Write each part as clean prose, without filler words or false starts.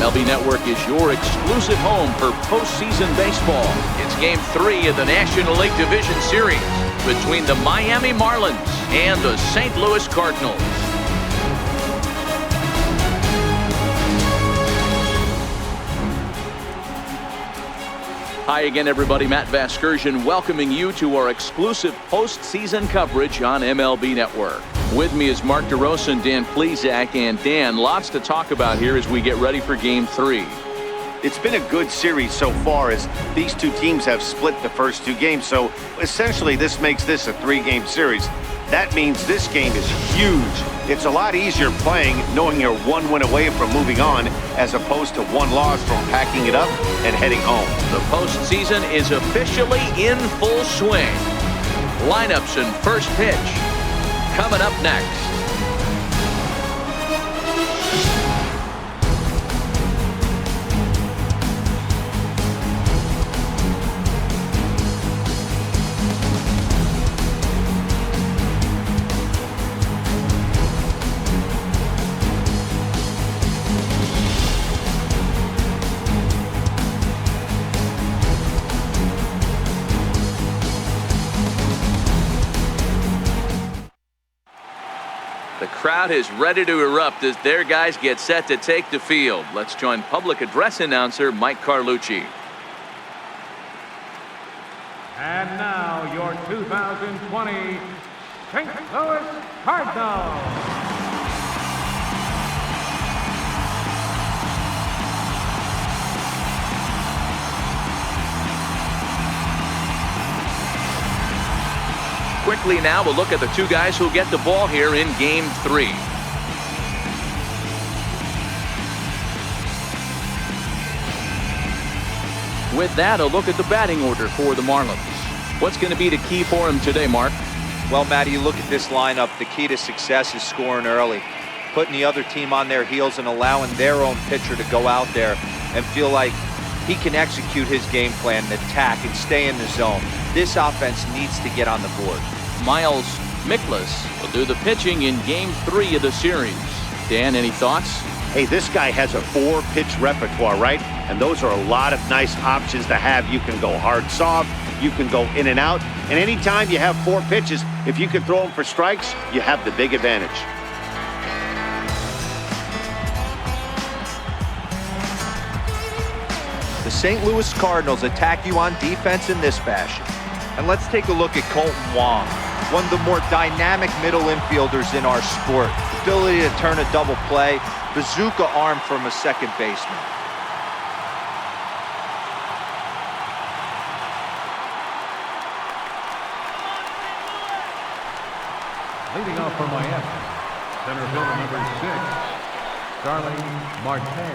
MLB Network is your exclusive home for postseason baseball. It's Game 3 of the National League Division Series between the Miami Marlins and the St. Louis Cardinals. Hi again, everybody. Matt Vasgersian welcoming you to our exclusive postseason coverage on MLB Network. With me is Mark DeRosa and Dan Plesac. And Dan, lots to talk about here as we get ready for Game 3. It's been a good series so far as these two teams have split the first two games. So essentially this makes this a 3-game series. That means this game is huge. It's a lot easier playing knowing you're 1 win away from moving on as opposed to 1 loss from packing it up and heading home. The postseason is officially in full swing. Lineups and first pitch coming up next. The crowd is ready to erupt as their guys get set to take the field. Let's join public address announcer Mike Carlucci. And now your 2020 St. Louis Cardinals. Quickly now, we'll look at the two guys who'll get the ball here in Game 3. With that, a look at the batting order for the Marlins. What's going to be the key for him today, Mark? Well, Matty, you look at this lineup, the key to success is scoring early. Putting the other team on their heels and allowing their own pitcher to go out there and feel like he can execute his game plan and attack and stay in the zone. This offense needs to get on the board. Mikolas will do the pitching in Game 3 of the series. Dan, any thoughts? Hey, this guy has a 4-pitch repertoire, right? And those are a lot of nice options to have. You can go hard, soft. You can go in and out. And anytime you have 4 pitches, if you can throw them for strikes, you have the big advantage. The St. Louis Cardinals attack you on defense in this fashion. And let's take a look at Colton Wong, one of the more dynamic middle infielders in our sport. Ability to turn a double play, bazooka arm from a second baseman. Leading off for Miami, center fielder number 6, Starling Marte.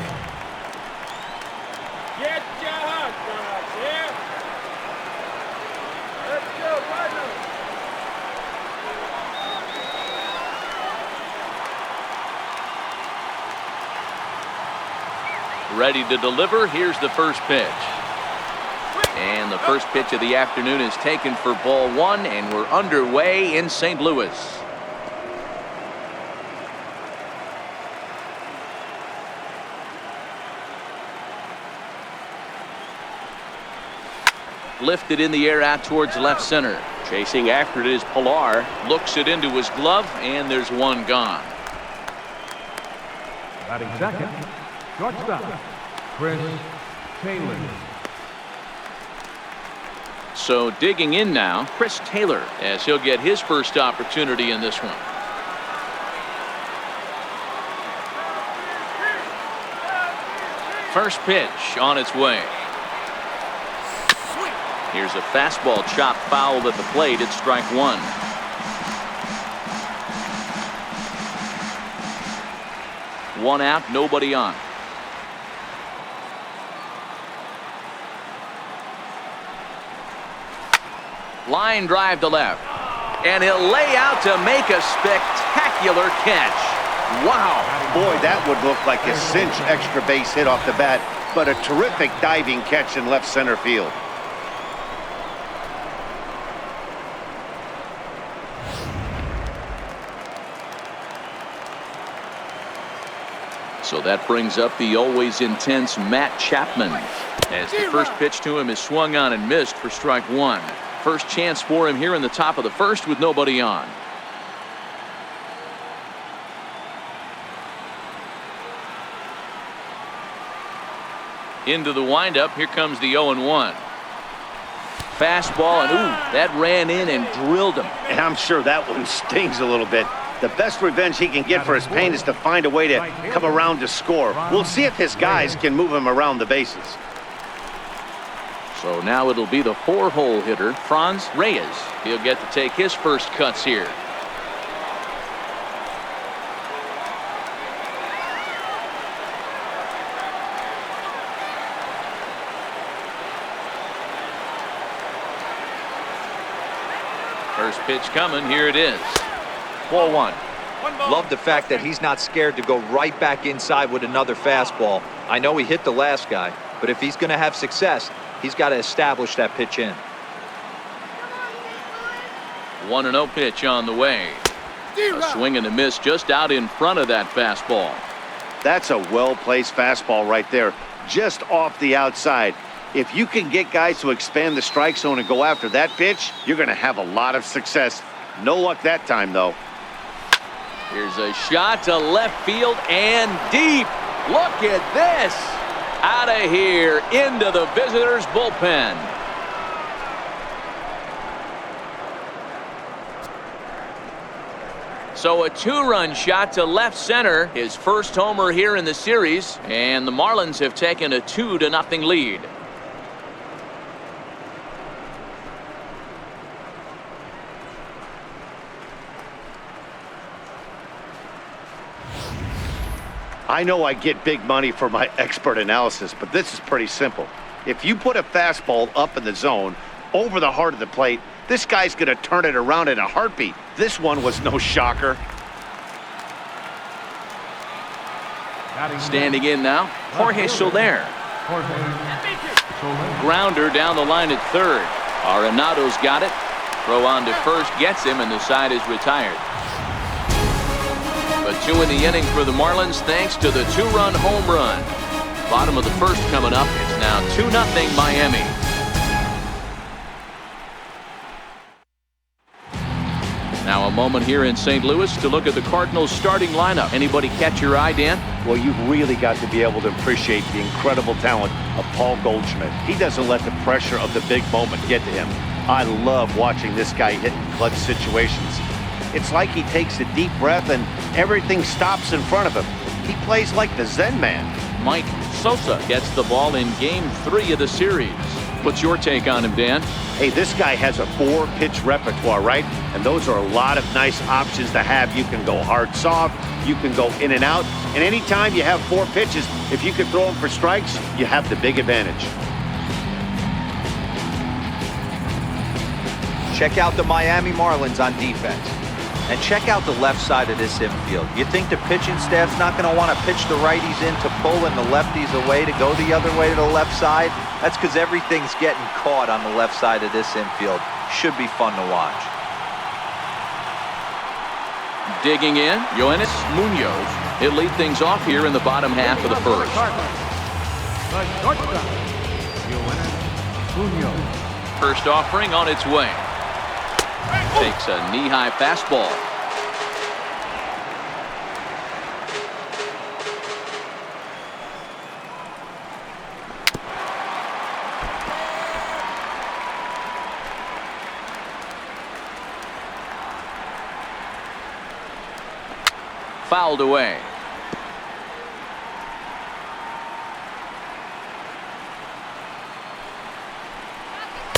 Get your hot dogs here. Let's go, Cardinals. Ready to deliver. Here's the first pitch. And the first pitch of the afternoon is taken for ball 1, and we're underway in St. Louis. Lifted in the air out towards left center. Chasing after it is Pilar. Looks it into his glove, and there's one gone. Batting second, shortstop, Chris Taylor. So digging in now, Chris Taylor, as he'll get his first opportunity in this one. First pitch on its way. Here's a fastball chopped foul at the plate. It's strike 1. One out, nobody on. Line drive to left. And he'll lay out to make a spectacular catch. Wow. Boy, that would look like a cinch extra base hit off the bat, but a terrific diving catch in left center field. So that brings up the always intense Matt Chapman, as the first pitch to him is swung on and missed for strike one. First chance for him here in the top of the first with nobody on. Into the windup. Here comes the 0-1. Fastball, and ooh, that ran in and drilled him. And I'm sure that one stings a little bit. The best revenge he can get for his pain is to find a way to come around to score. We'll see if his guys can move him around the bases. So now it'll be the 4-hole hitter, Franz Reyes. He'll get to take his first cuts here. First pitch coming. Here it is. 4-1. Love the fact that he's not scared to go right back inside with another fastball. I know he hit the last guy, but if he's going to have success, he's got to establish that pitch in. 1-0 pitch on the way. A swing and a miss just out in front of that fastball. That's a well-placed fastball right there, just off the outside. If you can get guys to expand the strike zone and go after that pitch, you're going to have a lot of success. No luck that time, though. Here's a shot to left field and deep. Look at this. Out of here into the visitors' bullpen. So a 2-run shot to left center. His first homer here in the series. And the Marlins have taken a 2-0 lead. I know I get big money for my expert analysis, but this is pretty simple. If you put a fastball up in the zone, over the heart of the plate, this guy's going to turn it around in a heartbeat. This one was no shocker. Standing in now, Jorge Soler. Grounder down the line at third. Arenado's got it. Throw on to first gets him, and the side is retired. But 2 in the inning for the Marlins thanks to the 2-run home run. Bottom of the first coming up. It's now 2-0 Miami. Now a moment here in St. Louis to look at the Cardinals starting lineup. Anybody catch your eye, Dan? Well, you've really got to be able to appreciate the incredible talent of Paul Goldschmidt. He doesn't let the pressure of the big moment get to him. I love watching this guy hit in clutch situations. It's like he takes a deep breath and everything stops in front of him. He plays like the Zen man. Mike Sosa gets the ball in Game 3 of the series. What's your take on him, Dan? Hey, this guy has a 4-pitch repertoire, right? And those are a lot of nice options to have. You can go hard, soft. You can go in and out. And anytime you have 4 pitches, if you can throw them for strikes, you have the big advantage. Check out the Miami Marlins on defense. And check out the left side of this infield. You think the pitching staff's not going to want to pitch the righties in to pull and the lefties away to go the other way to the left side? That's because everything's getting caught on the left side of this infield. Should be fun to watch. Digging in, Yoenis Munoz. He'll lead things off here in the bottom half of the first. First offering on its way. Takes a knee-high fastball. Fouled away.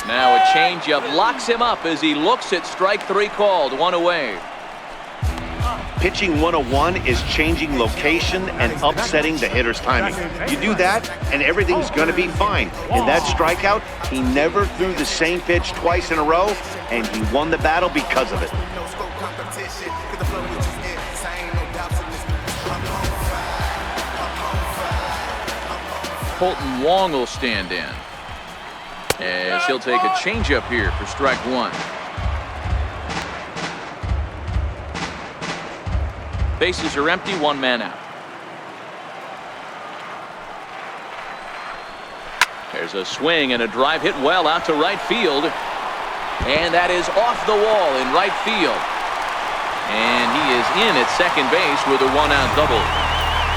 Now a changeup locks him up as he looks at strike 3 called. 1 away. Pitching 101 is changing location and upsetting the hitter's timing. You do that, and everything's going to be fine. In that strikeout, he never threw the same pitch twice in a row, and he won the battle because of it. Colton Wong will stand in, as he'll take a changeup here for strike 1. Bases are empty, 1 man out. There's a swing and a drive hit well out to right field. And that is off the wall in right field. And he is in at second base with a one-out double.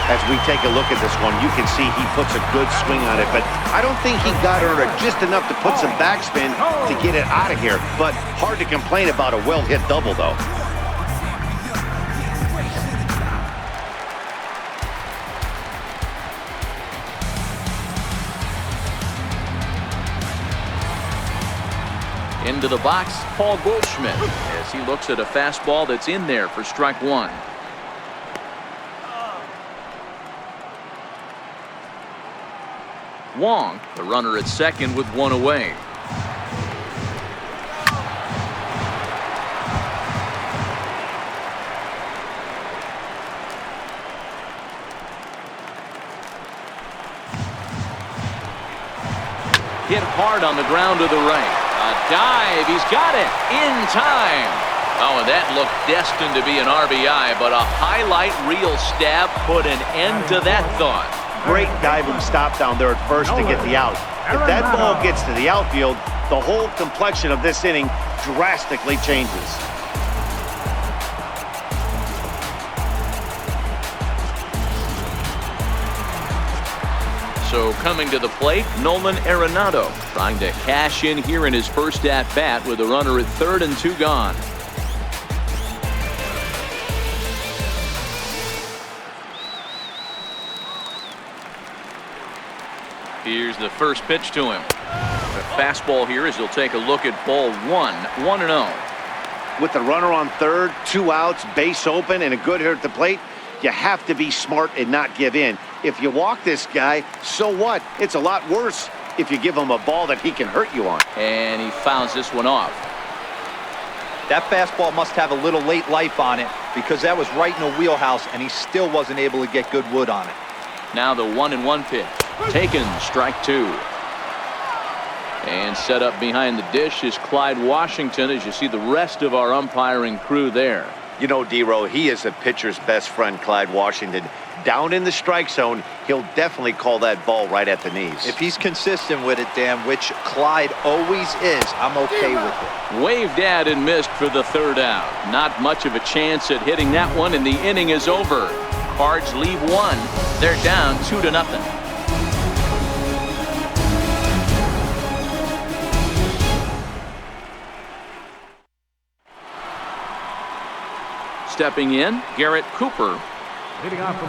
As we take a look at this one, you can see he puts a good swing on it, but I don't think he got under it just enough to put some backspin to get it out of here. But hard to complain about a well-hit double, though. Into the box, Paul Goldschmidt, as he looks at a fastball that's in there for strike one. Wong, the runner at second with one away. Hit hard on the ground to the right. A dive, he's got it in time. Oh, and that looked destined to be an RBI, but a highlight reel stab put an end to that thought. Great diving stop down there at first to get the out. If that ball gets to the outfield, the whole complexion of this inning drastically changes. So coming to the plate, Nolan Arenado trying to cash in here in his first at-bat with a runner at third and two gone. Here's the first pitch to him. The fastball here as he'll take a look at ball one, 1-0. With the runner on third, 2 outs, base open, and a good hitter at the plate, you have to be smart and not give in. If you walk this guy, so what? It's a lot worse if you give him a ball that he can hurt you on. And he fouls this one off. That fastball must have a little late life on it because that was right in the wheelhouse and he still wasn't able to get good wood on it. Now the 1-1 pitch. Taken, strike two. And set up behind the dish is Clyde Washington as you see the rest of our umpiring crew there. You know, D-Row, he is a pitcher's best friend, Clyde Washington. Down in the strike zone, he'll definitely call that ball right at the knees. If he's consistent with it, Dan, which Clyde always is, I'm okay with it. Waved at and missed for the third out. Not much of a chance at hitting that one, and the inning is over. Cards leave one. They're down 2-0. Stepping in, Garrett Cooper.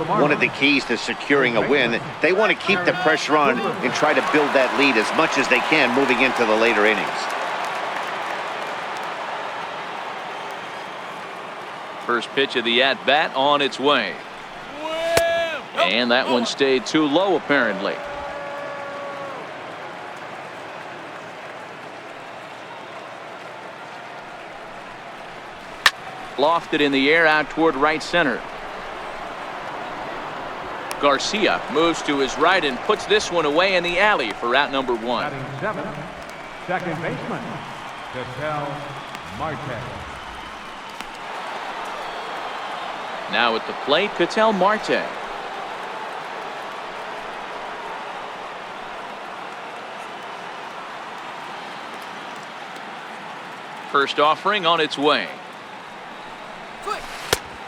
One of the keys to securing a win, they want to keep the pressure on and try to build that lead as much as they can moving into the later innings. First pitch of the at-bat on its way. And that one stayed too low apparently. Lofted in the air out toward right center. Garcia moves to his right and puts this one away in the alley for out number one. Batting seventh, second baseman, Ketel Marte. Now at the plate, Ketel Marte. First offering on its way.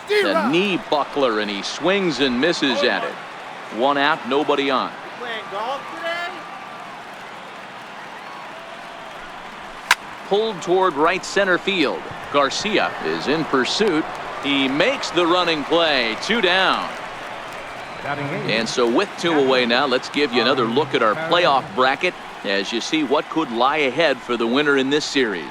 The knee buckler, and he swings and misses at it. One out, nobody on. Playing golf today? Pulled toward right center field. Garcia is in pursuit. He makes the running play. 2 down. And so with 2 away now, let's give you another look at our playoff bracket as you see what could lie ahead for the winner in this series.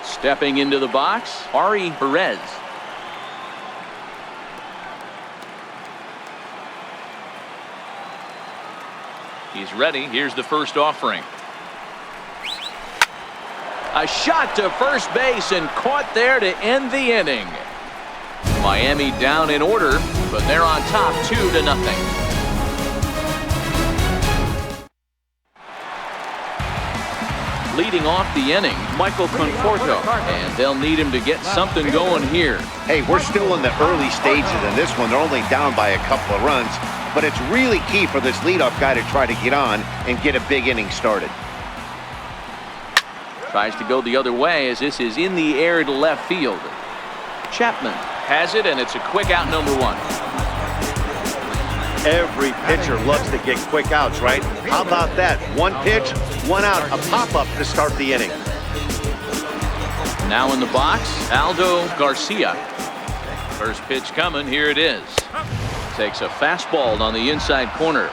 Stepping into the box, Ari Perez. He's ready. Here's the first offering. A shot to first base and caught there to end the inning. Miami down in order, but they're on top 2-0. leading off the inning, Michael Conforto, and they'll need him to get something going here. Hey, we're still in the early stages in this one. They're only down by a couple of runs, but it's really key for this leadoff guy to try to get on and get a big inning started. Tries to go the other way as this is in the air to left field. Chapman has it, and it's a quick out, number 1. Every pitcher loves to get quick outs, right? How about that? One pitch, one out, a pop-up to start the inning. Now in the box, Aldo Garcia. First pitch coming, here it is. Takes a fastball on the inside corner.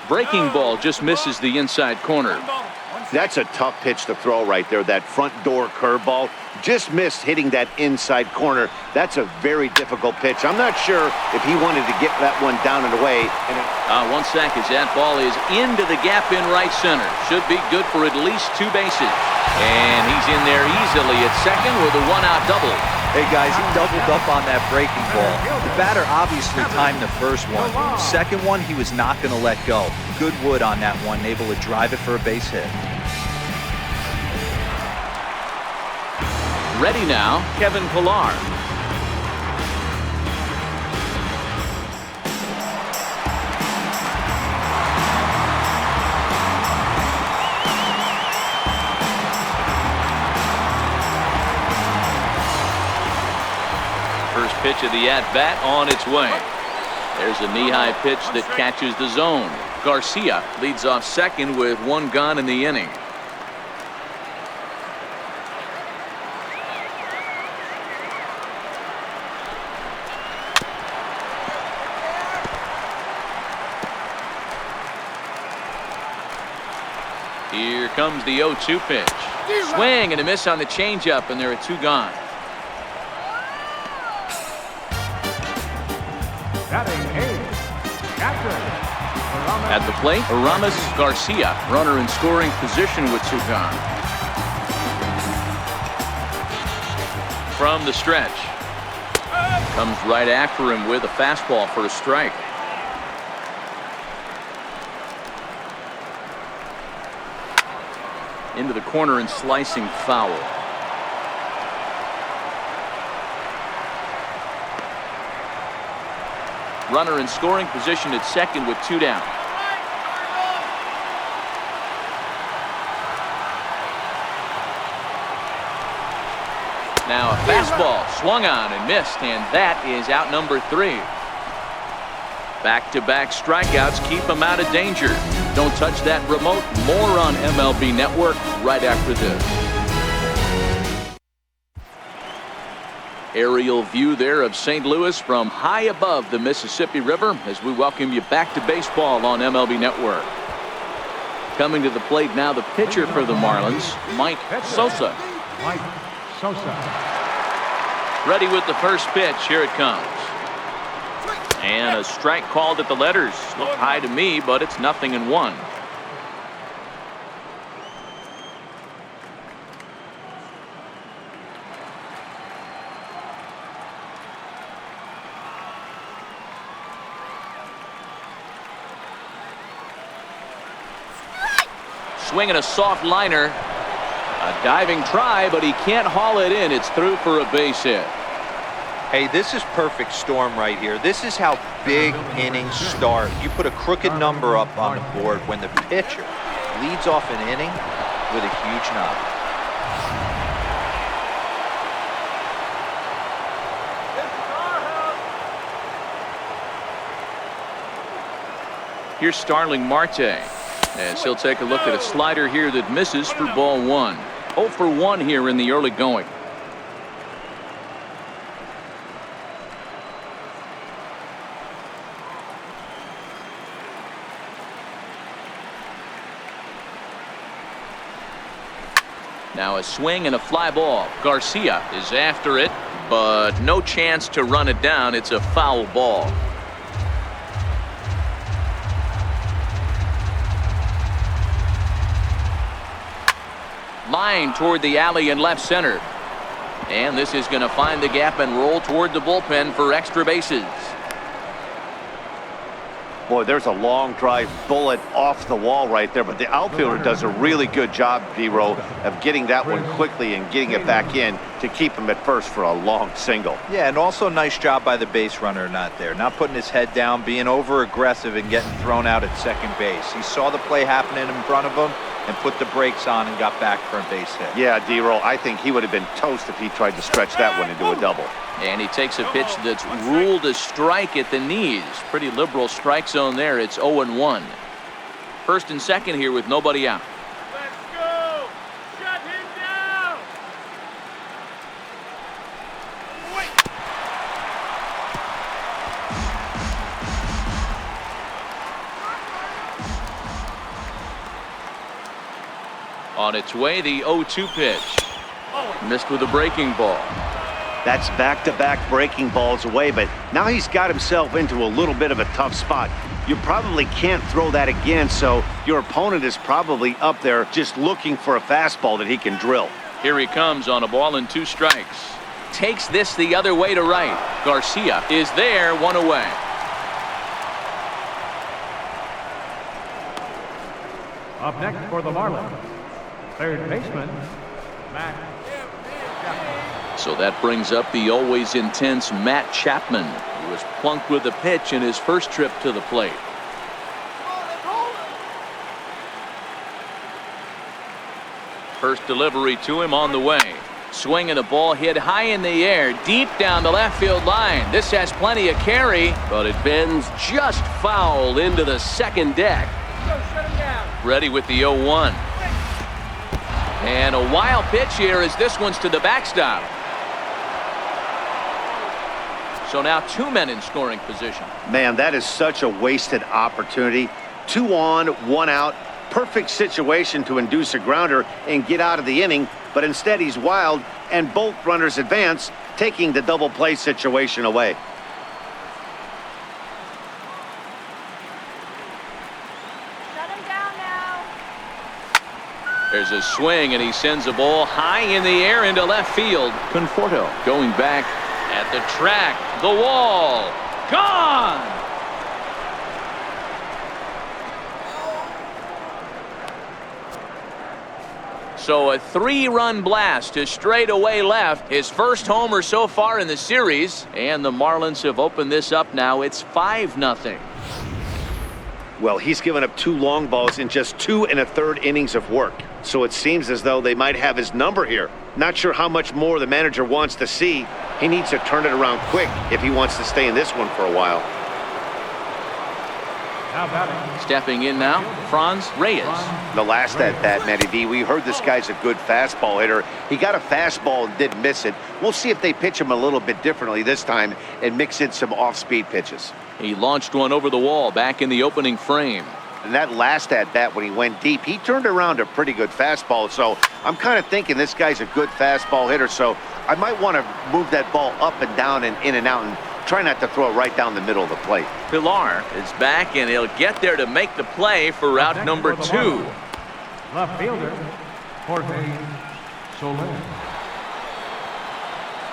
Breaking ball just misses the inside corner. That's a tough pitch to throw right there. That front door curveball just missed hitting that inside corner. That's a very difficult pitch. I'm not sure if he wanted to get that one down and away. One sec as that ball is into the gap in right center. Should be good for at least 2 bases. And he's in there easily at second with a 1-out double. Hey guys, he doubled up on that breaking ball. The batter obviously timed the first one. Second one, he was not going to let go. Good wood on that one, able to drive it for a base hit. Ready now, Kevin Pillar. First pitch of the at-bat on its way. There's a knee-high pitch that catches the zone. Garcia leads off second with 1 gone in the inning. Here comes the 0-2 pitch. Swing and a miss on the changeup, and there are 2 gone. At the plate, Aramis Garcia, runner in scoring position with 2 gone. From the stretch, comes right after him with a fastball for a strike. Into the corner and slicing foul. Runner in scoring position at second with 2 down. Now a fastball swung on and missed, and that is out number 3. Back-to-back strikeouts keep him out of danger. Don't touch that remote. More on MLB Network right after this. Aerial view there of St. Louis from high above the Mississippi River as we welcome you back to baseball on MLB Network. Coming to the plate now, the pitcher for the Marlins, Mike Sosa. Mike Sosa. Ready with the first pitch. Here it comes. And a strike called at the letters. Looked high to me, but it's 0-1. Swinging a soft liner. A diving try, but he can't haul it in. It's through for a base hit. Hey, this is perfect storm right here. This is how big innings start. You put a crooked number up on the board when the pitcher leads off an inning with a huge knock. Here's Starling Marte, as he'll take a look at a slider here that misses for ball 1. 0 for 1 here in the early going. Now a swing and a fly ball. Garcia is after it, but no chance to run it down. It's a foul ball. Line toward the alley in left center. And this is going to find the gap and roll toward the bullpen for extra bases. Boy, there's a long drive bullet off the wall right there, but the outfielder does a really good job, D-Row, of getting that one quickly and getting it back in to keep him at first for a long single. Yeah, and also nice job by the base runner not putting his head down, being over aggressive and getting thrown out at second base. He saw the play happening in front of him and put the brakes on and got back for a base hit. Yeah, D-Row, I think he would have been toast if he tried to stretch that one into a double. And he takes a pitch that's ruled a strike at the knees. Pretty liberal strike zone there. It's 0-1. First and second here with nobody out. Let's go! Shut him down! Wait! On its way, the 0-2 pitch. Missed with a breaking ball. That's back-to-back breaking balls away, but now he's got himself into a little bit of a tough spot. You probably can't throw that again, so your opponent is probably up there just looking for a fastball that he can drill. Here he comes on a ball and 2 strikes. Takes this the other way to right. Garcia is there, 1 away. Up next for the Marlins, third baseman, Matt. So that brings up the always intense Matt Chapman, who was plunked with a pitch in his first trip to the plate. First delivery to him on the way. Swinging a ball hit high in the air, deep down the left field line. This has plenty of carry, but it bends just foul into the second deck. Go, shut him down! Ready with the 0-1. And a wild pitch here as this one's to the backstop. So now 2 men in scoring position. Man, that is such a wasted opportunity. 2 on, 1 out. Perfect situation to induce a grounder and get out of the inning, but instead he's wild and both runners advance, taking the double play situation away. Shut him down now. There's a swing and he sends a ball high in the air into left field. Conforto going back at the track, the wall, gone! So a 3-run blast to straightaway left. His first homer so far in the series. And the Marlins have opened this up now. It's 5-0. Well, he's given up 2 long balls in just 2 1/3 innings of work. So it seems as though they might have his number here. Not sure how much more the manager wants to see. He needs to turn it around quick if he wants to stay in this one for a while. Now batting, Stepping in now, Franz Reyes. The last at-bat, Matty D, we heard this guy's a good fastball hitter. He got a fastball and didn't miss it. We'll see if they pitch him a little bit differently this time and mix in some off-speed pitches. He launched one over the wall back in the opening frame. And that last at-bat when he went deep, he turned around a pretty good fastball. So I'm kind of thinking this guy's a good fastball hitter. So I might want to move that ball up and down and in and out and try not to throw it right down the middle of the plate. Pilar is back, and he'll get there to make the play for route number 2. left fielder, Jorge Soler.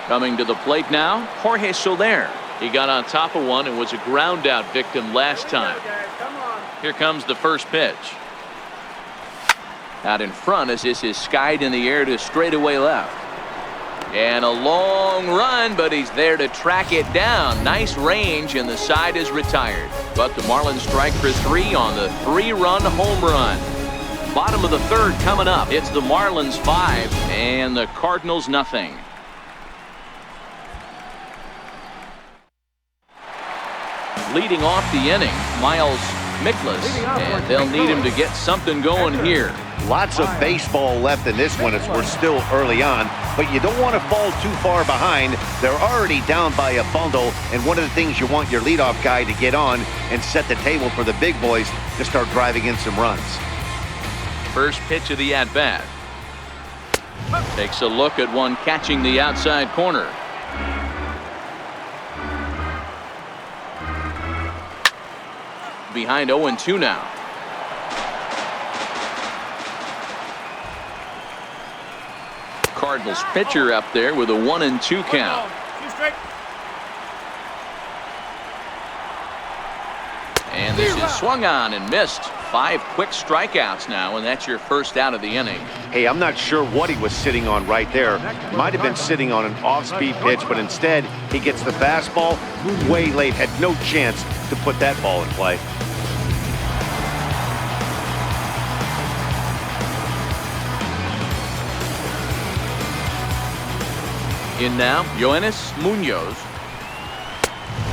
Coming to the plate now, Jorge Soler. He got on top of one and was a ground out victim last time. Come on. Here comes the first pitch. Out in front as this is skied in the air to straightaway left. And a long run, but he's there to track it down. Nice range, and the side is retired. But the Marlins strike for 3 on the 3-run home run. Bottom of the 3rd coming up. It's the Marlins 5 and the Cardinals nothing. Leading off the inning, Miles Mikolas, and they'll need him to get something going here. Lots of baseball left in this one as we're still early on, but you don't want to fall too far behind. They're already down by a bundle, and one of the things you want your leadoff guy to get on and set the table for the big boys to start driving in some runs. First pitch of the at-bat. Takes a look at one catching the outside corner. Behind 0-2 now. Cardinals pitcher up there with a 1-2 count. And this is swung on and missed. 5 quick strikeouts now, and that's your first out of the inning. Hey, I'm not sure what he was sitting on right there. Might have been sitting on an off-speed pitch, but instead he gets the fastball way late. Had no chance to put that ball in play. In now, Yoenis Munoz.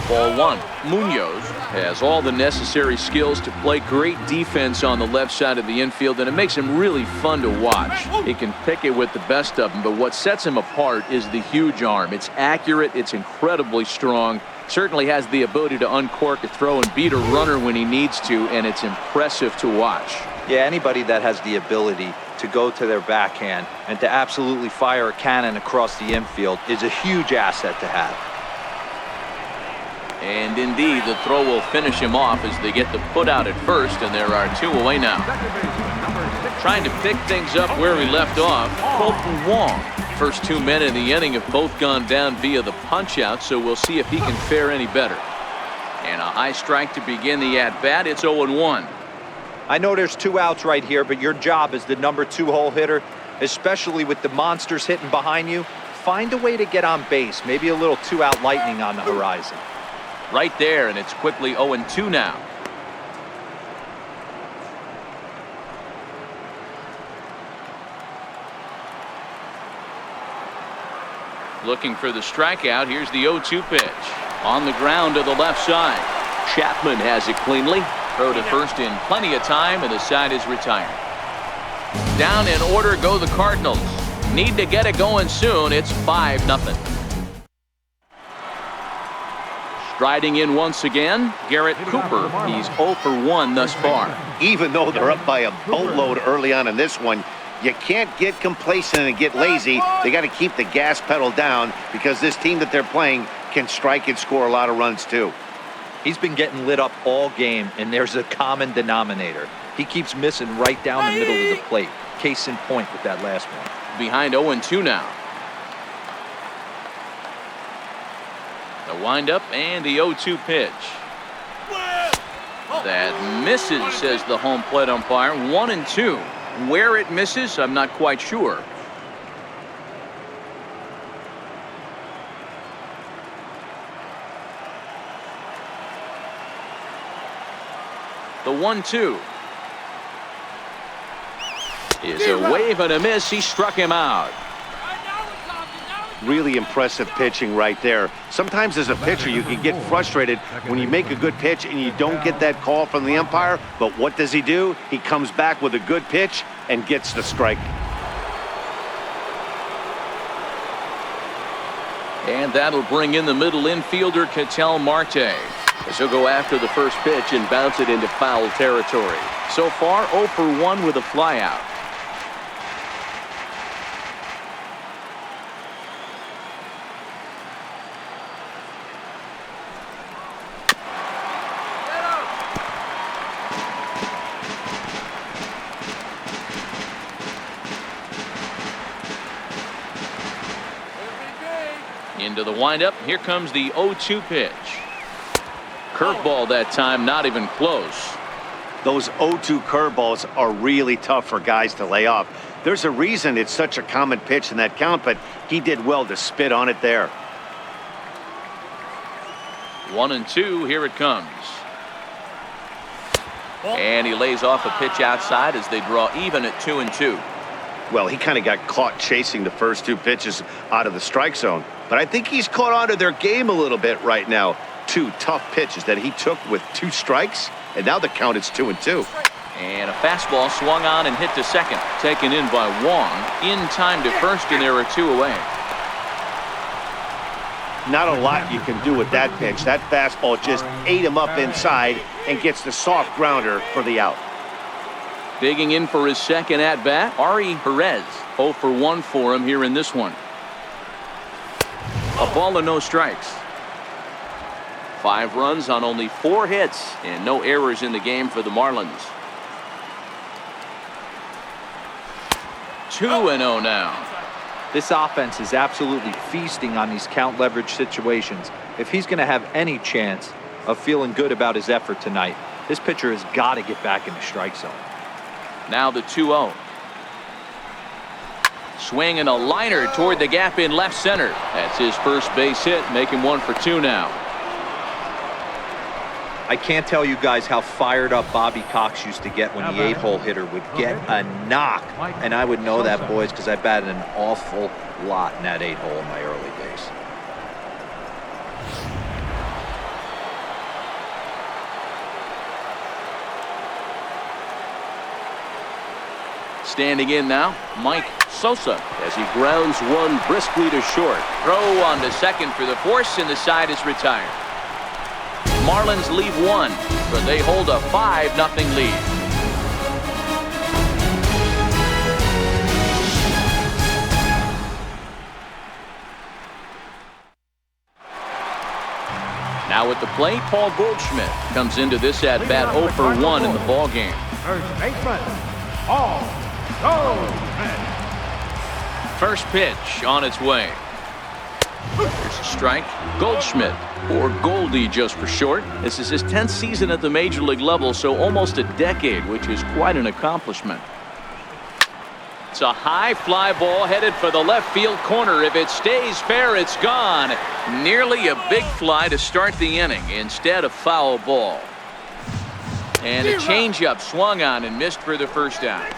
Ball 1. Munoz has all the necessary skills to play great defense on the left side of the infield, and it makes him really fun to watch. He can pick it with the best of them, but what sets him apart is the huge arm. It's accurate, it's incredibly strong, certainly has the ability to uncork a throw and beat a runner when he needs to, and it's impressive to watch. Yeah, anybody that has the ability to go to their backhand and to absolutely fire a cannon across the infield is a huge asset to have. And indeed, the throw will finish him off as they get the put out at first, and there are 2 away now. Trying to pick things up where he left off, Colton Wong. First 2 men in the inning have both gone down via the punch out, so we'll see if he can fare any better. And a high strike to begin the at-bat. It's 0-1. I know there's 2 outs right here, but your job as the number 2 hole hitter, especially with the monsters hitting behind you, find a way to get on base. Maybe a little 2-out lightning on the horizon. Right there, and it's quickly 0-2 now. Looking for the strikeout. Here's the 0-2 pitch. On the ground to the left side. Chapman has it cleanly. Throw to first in plenty of time, and the side is retired. Down in order go the Cardinals. Need to get it going soon. It's 5-0. Striding in once again, Garrett Cooper. He's 0 for 1 thus far. Even though they're up by a boatload early on in this one, you can't get complacent and get lazy. They got to keep the gas pedal down because this team that they're playing can strike and score a lot of runs too. He's been getting lit up all game, and there's a common denominator. He keeps missing right down the middle of the plate. Case in point with that last one. Behind 0-2 now. The windup and the 0-2 pitch. That misses, says the home plate umpire. 1-2. Where it misses, I'm not quite sure. The 1-2 is a wave and a miss. He struck him out. Really impressive pitching right there. Sometimes as a pitcher you can get frustrated when you make a good pitch and you don't get that call from the umpire, but what does he do? He comes back with a good pitch and gets the strike. And that'll bring in the middle infielder Ketel Marte, as he'll go after the first pitch and bounce it into foul territory. So far 0 for 1 with a flyout. Into the windup. Here comes the 0-2 pitch. Curveball that time, not even close. Those 0-2 curveballs are really tough for guys to lay off. There's a reason it's such a common pitch in that count, but he did well to spit on it there. 1-2. Here it comes. And he lays off a pitch outside as they draw even at 2-2. Well, he kind of got caught chasing the first 2 pitches out of the strike zone. But I think he's caught on to their game a little bit right now. 2 tough pitches that he took with 2 strikes, and now the count is 2-2. And a fastball swung on and hit to second. Taken in by Wong. In time to first, and there are 2 away. Not a lot you can do with that pitch. That fastball just ate him up inside and gets the soft grounder for the out. Digging in for his second at-bat, Ari Perez. 0 for 1 for him here in this one. A ball and no strikes. 5 runs on only 4 hits and no errors in the game for the Marlins. 2-0 now. This offense is absolutely feasting on these count leverage situations. If he's going to have any chance of feeling good about his effort tonight, this pitcher has got to get back in the strike zone. Now the 2-0. Swing and a liner toward the gap in left center. That's his first base hit, making 1 for 2 now. I can't tell you guys how fired up Bobby Cox used to get when the 8-hole hitter would get a knock. And I would know that, boys, because I batted an awful lot in that 8-hole in my early days. Standing in now, Mike Sosa as he grounds one briskly to short. Throw on to second for the force, and the side is retired. Marlins leave 1, but they hold a 5-0 lead. Now at the plate, Paul Goldschmidt comes into this at-bat 0 for 1 in the ballgame. First baseman, Paul Goldschmidt. First pitch on its way. Here's a strike. Goldschmidt, or Goldie just for short. This is his 10th season at the major league level, so almost a decade, which is quite an accomplishment. It's a high fly ball headed for the left field corner. If it stays fair, it's gone. Nearly a big fly to start the inning. Instead, a foul ball. And a changeup swung on and missed for the first out.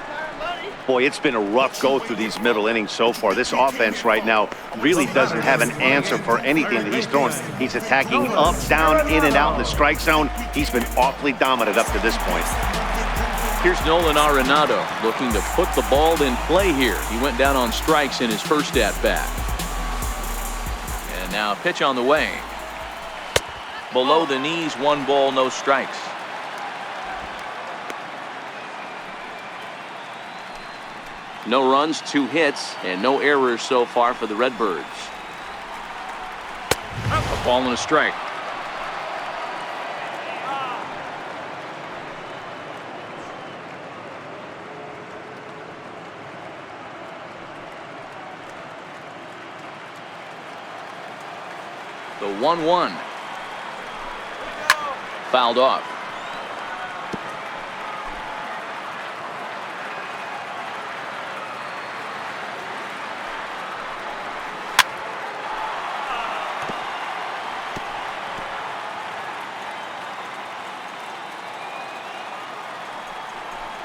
Boy, it's been a rough go through these middle innings so far. This offense right now really doesn't have an answer for anything that he's throwing. He's attacking up, down, in and out in the strike zone. He's been awfully dominant up to this point. Here's Nolan Arenado looking to put the ball in play here. He went down on strikes in his first at-bat. And now a pitch on the way. Below the knees, 1 ball, no strikes. No runs, 2 hits, and no errors so far for the Redbirds. A ball and a strike. The 1-1. Fouled off.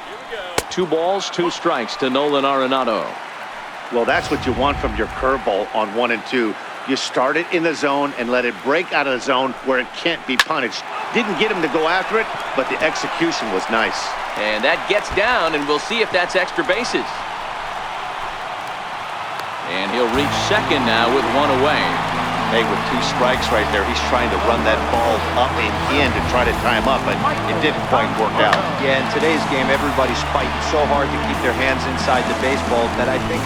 Here we go. 2 balls, 2 strikes to Nolan Arenado. Well, that's what you want from your curveball on 1 and 2. You start it in the zone and let it break out of the zone where it can't be punished. Didn't get him to go after it, but the execution was nice. And that gets down, and we'll see if that's extra bases. And he'll reach second now with 1 away. Hey, with 2 strikes right there, he's trying to run that ball up and in to try to tie him up, but it didn't quite work out. Yeah, in today's game, everybody's fighting so hard to keep their hands inside the baseball that I think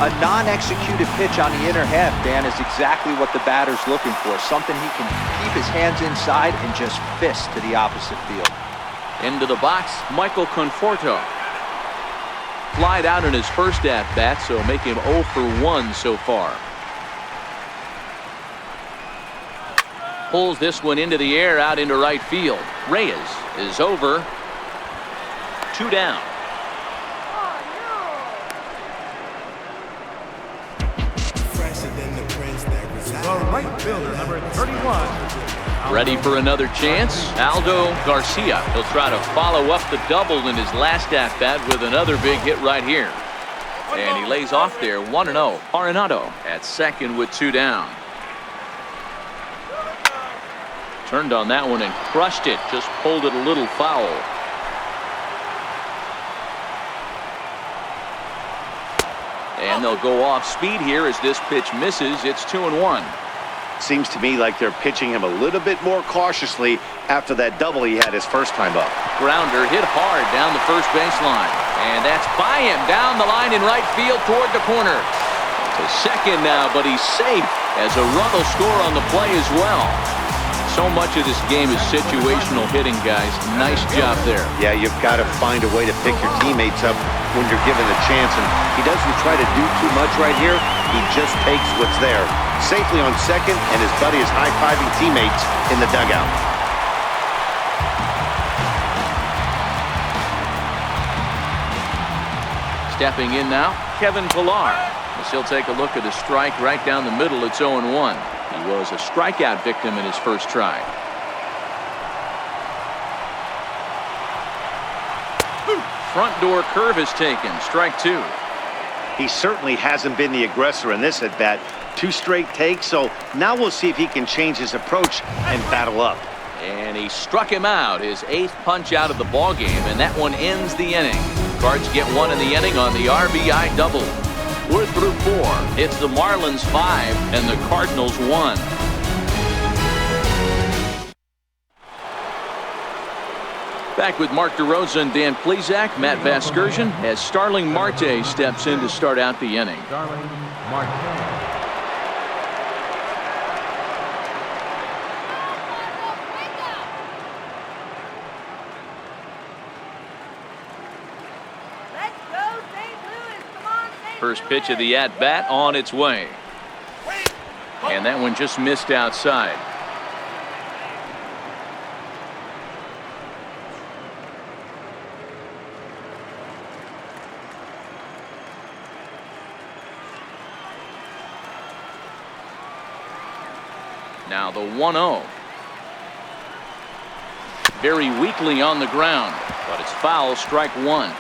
a non-executed pitch on the inner half, Dan, is exactly what the batter's looking for. Something he can keep his hands inside and just fist to the opposite field. Into the box, Michael Conforto. Flied out in his first at-bat, so make him 0 for 1 so far. Pulls this one into the air out into right field. Reyes is over. 2 down. The right fielder, number 31. Ready for another chance? Aldo Garcia. He'll try to follow up the double in his last at-bat with another big hit right here. And he lays off there 1-0. Arenado at second with 2 down. Turned on that one and crushed it. Just pulled it a little foul. And they'll go off speed here as this pitch misses. It's 2-1. Seems to me like they're pitching him a little bit more cautiously after that double he had his first time up. Grounder hit hard down the first baseline. And that's by him down the line in right field toward the corner. To second now, but he's safe as a run will score on the play as well. So much of this game is situational hitting, guys. Nice job there. Yeah, you've got to find a way to pick your teammates up when you're given the chance, and he doesn't try to do too much right here. He just takes what's there. Safely on second, and his buddy is high-fiving teammates in the dugout. Stepping in now, Kevin Pillar. As he'll take a look at a strike right down the middle. It's 0-1. He was a strikeout victim in his first try. Front door curve is taken. Strike 2. He certainly hasn't been the aggressor in this at-bat. 2 straight takes, so now we'll see if he can change his approach and battle up. And he struck him out, his 8th punch out of the ballgame, and that one ends the inning. Cards get 1 in the inning on the RBI double. We're through 4. It's the Marlins 5 and the Cardinals 1. Back with Mark DeRosa and Dan Plesac. Matt Vasgersian as Starling Marte steps in to start out the inning. Starling Marte. First pitch of the at-bat on its way. And that one just missed outside. Now the 1-0. Very weakly on the ground, but it's foul, strike 1.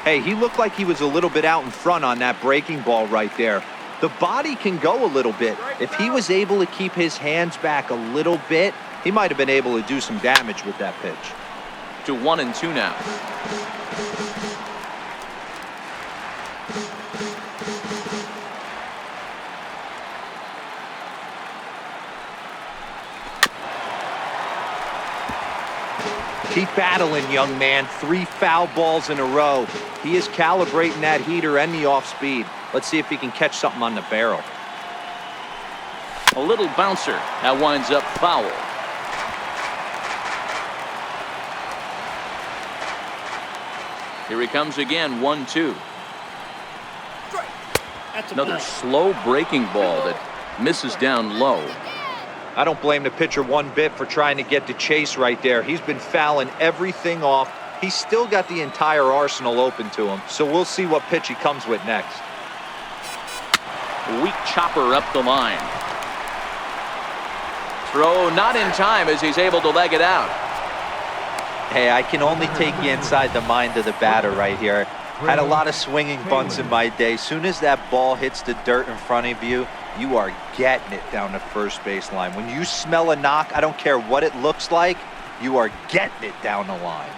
Hey, he looked like he was a little bit out in front on that breaking ball right there. The body can go a little bit. If he was able to keep his hands back a little bit, he might have been able to do some damage with that pitch. To 1-2 now. Keep battling, young man. 3 foul balls in a row. He is calibrating that heater and the off speed. Let's see if he can catch something on the barrel. A little bouncer. That winds up foul. Here he comes again, 1-2. Another slow breaking ball that misses down low. I don't blame the pitcher one bit for trying to get the chase right there. He's been fouling everything off. He's still got the entire arsenal open to him. So we'll see what pitch he comes with next. Weak chopper up the line. Throw not in time as he's able to leg it out. Hey, I can only take you inside the mind of the batter right here. Had a lot of swinging bunts in my day. Soon as that ball hits the dirt in front of you, you are getting it down the first base line. When you smell a knock, I don't care what it looks like, you are getting it down the line.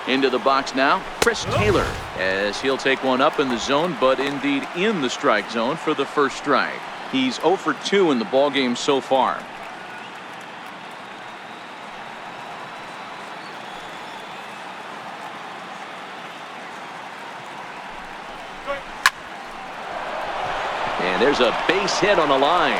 Into the box now, Chris Taylor, as he'll take one up in the zone, but indeed in the strike zone for the first strike. He's 0 for 2 in the ballgame so far. And there's a base hit on the line.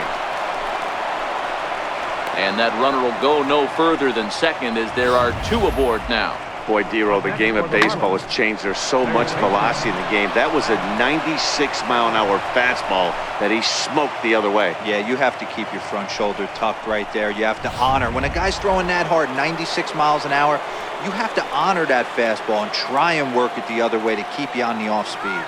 And that runner will go no further than second as there are 2 aboard now. Boy, Dero, the game of baseball has changed. There's so much velocity in the game. That was a 96-mile-an-hour fastball that he smoked the other way. Yeah, you have to keep your front shoulder tucked right there. You have to honor. When a guy's throwing that hard, 96 miles an hour, you have to honor that fastball and try and work it the other way to keep you on the off speed.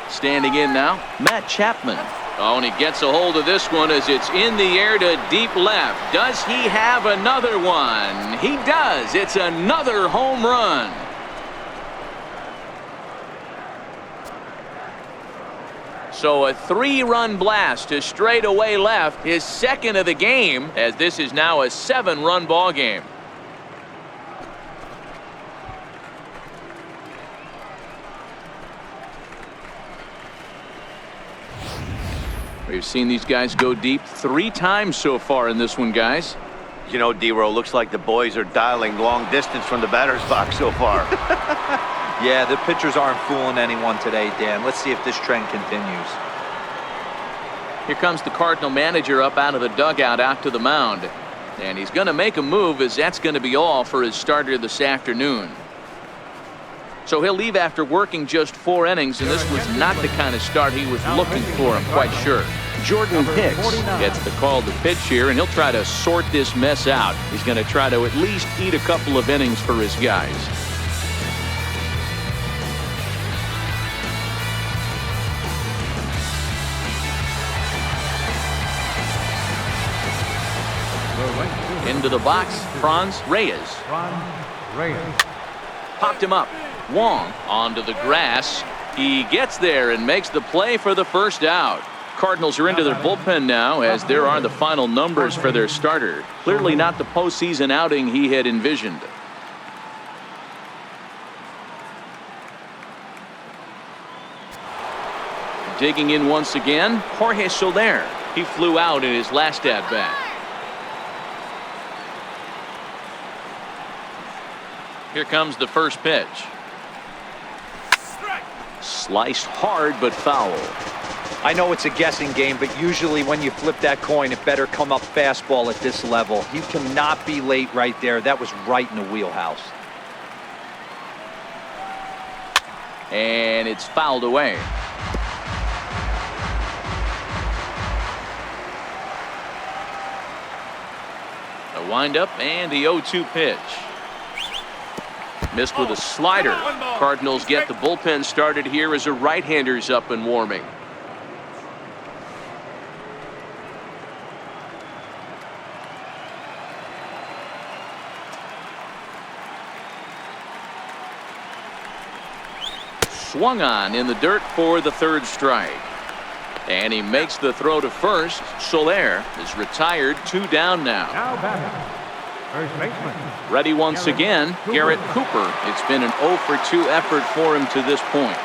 Standing in now, Matt Chapman. Oh, and he gets a hold of this one as it's in the air to deep left. Does he have another one? He does. It's another home run. So a 3-run blast to straightaway left, his second of the game, as this is now a 7-run ball game. We've seen these guys go deep 3 times so far in this one, guys. You know, D-Row, looks like the boys are dialing long distance from the batter's box so far. Yeah, the pitchers aren't fooling anyone today, Dan. Let's see if this trend continues. Here comes the Cardinal manager up out of the dugout out to the mound. And he's going to make a move, as that's going to be all for his starter this afternoon. So he'll leave after working just 4 innings, and this was not the kind of start he was looking for, I'm quite sure. Jordan Hicks gets the call to pitch here, and he'll try to sort this mess out. He's going to try to at least eat a couple of innings for his guys. Into the box, Franz Reyes. Popped him up. Wong onto the grass. He gets there and makes the play for the first out. Cardinals are into their bullpen now, as there are the final numbers for their starter. Clearly not the postseason outing he had envisioned. Digging in once again, Jorge Soler. He flew out in his last at-bat. Here comes the first pitch. Sliced hard but foul. I know it's a guessing game, but usually when you flip that coin, it better come up fastball at this level. You cannot be late right there. That was right in the wheelhouse. And it's fouled away. A windup and the 0-2 pitch. Missed with a slider. Cardinals get the bullpen started here as a right-hander's up and warming. Swung on in the dirt for the 3rd strike. And he makes the throw to first. Soler is retired, 2 down now. First baseman. Ready once again, Garrett Cooper. It's been an 0 for 2 effort for him to this point.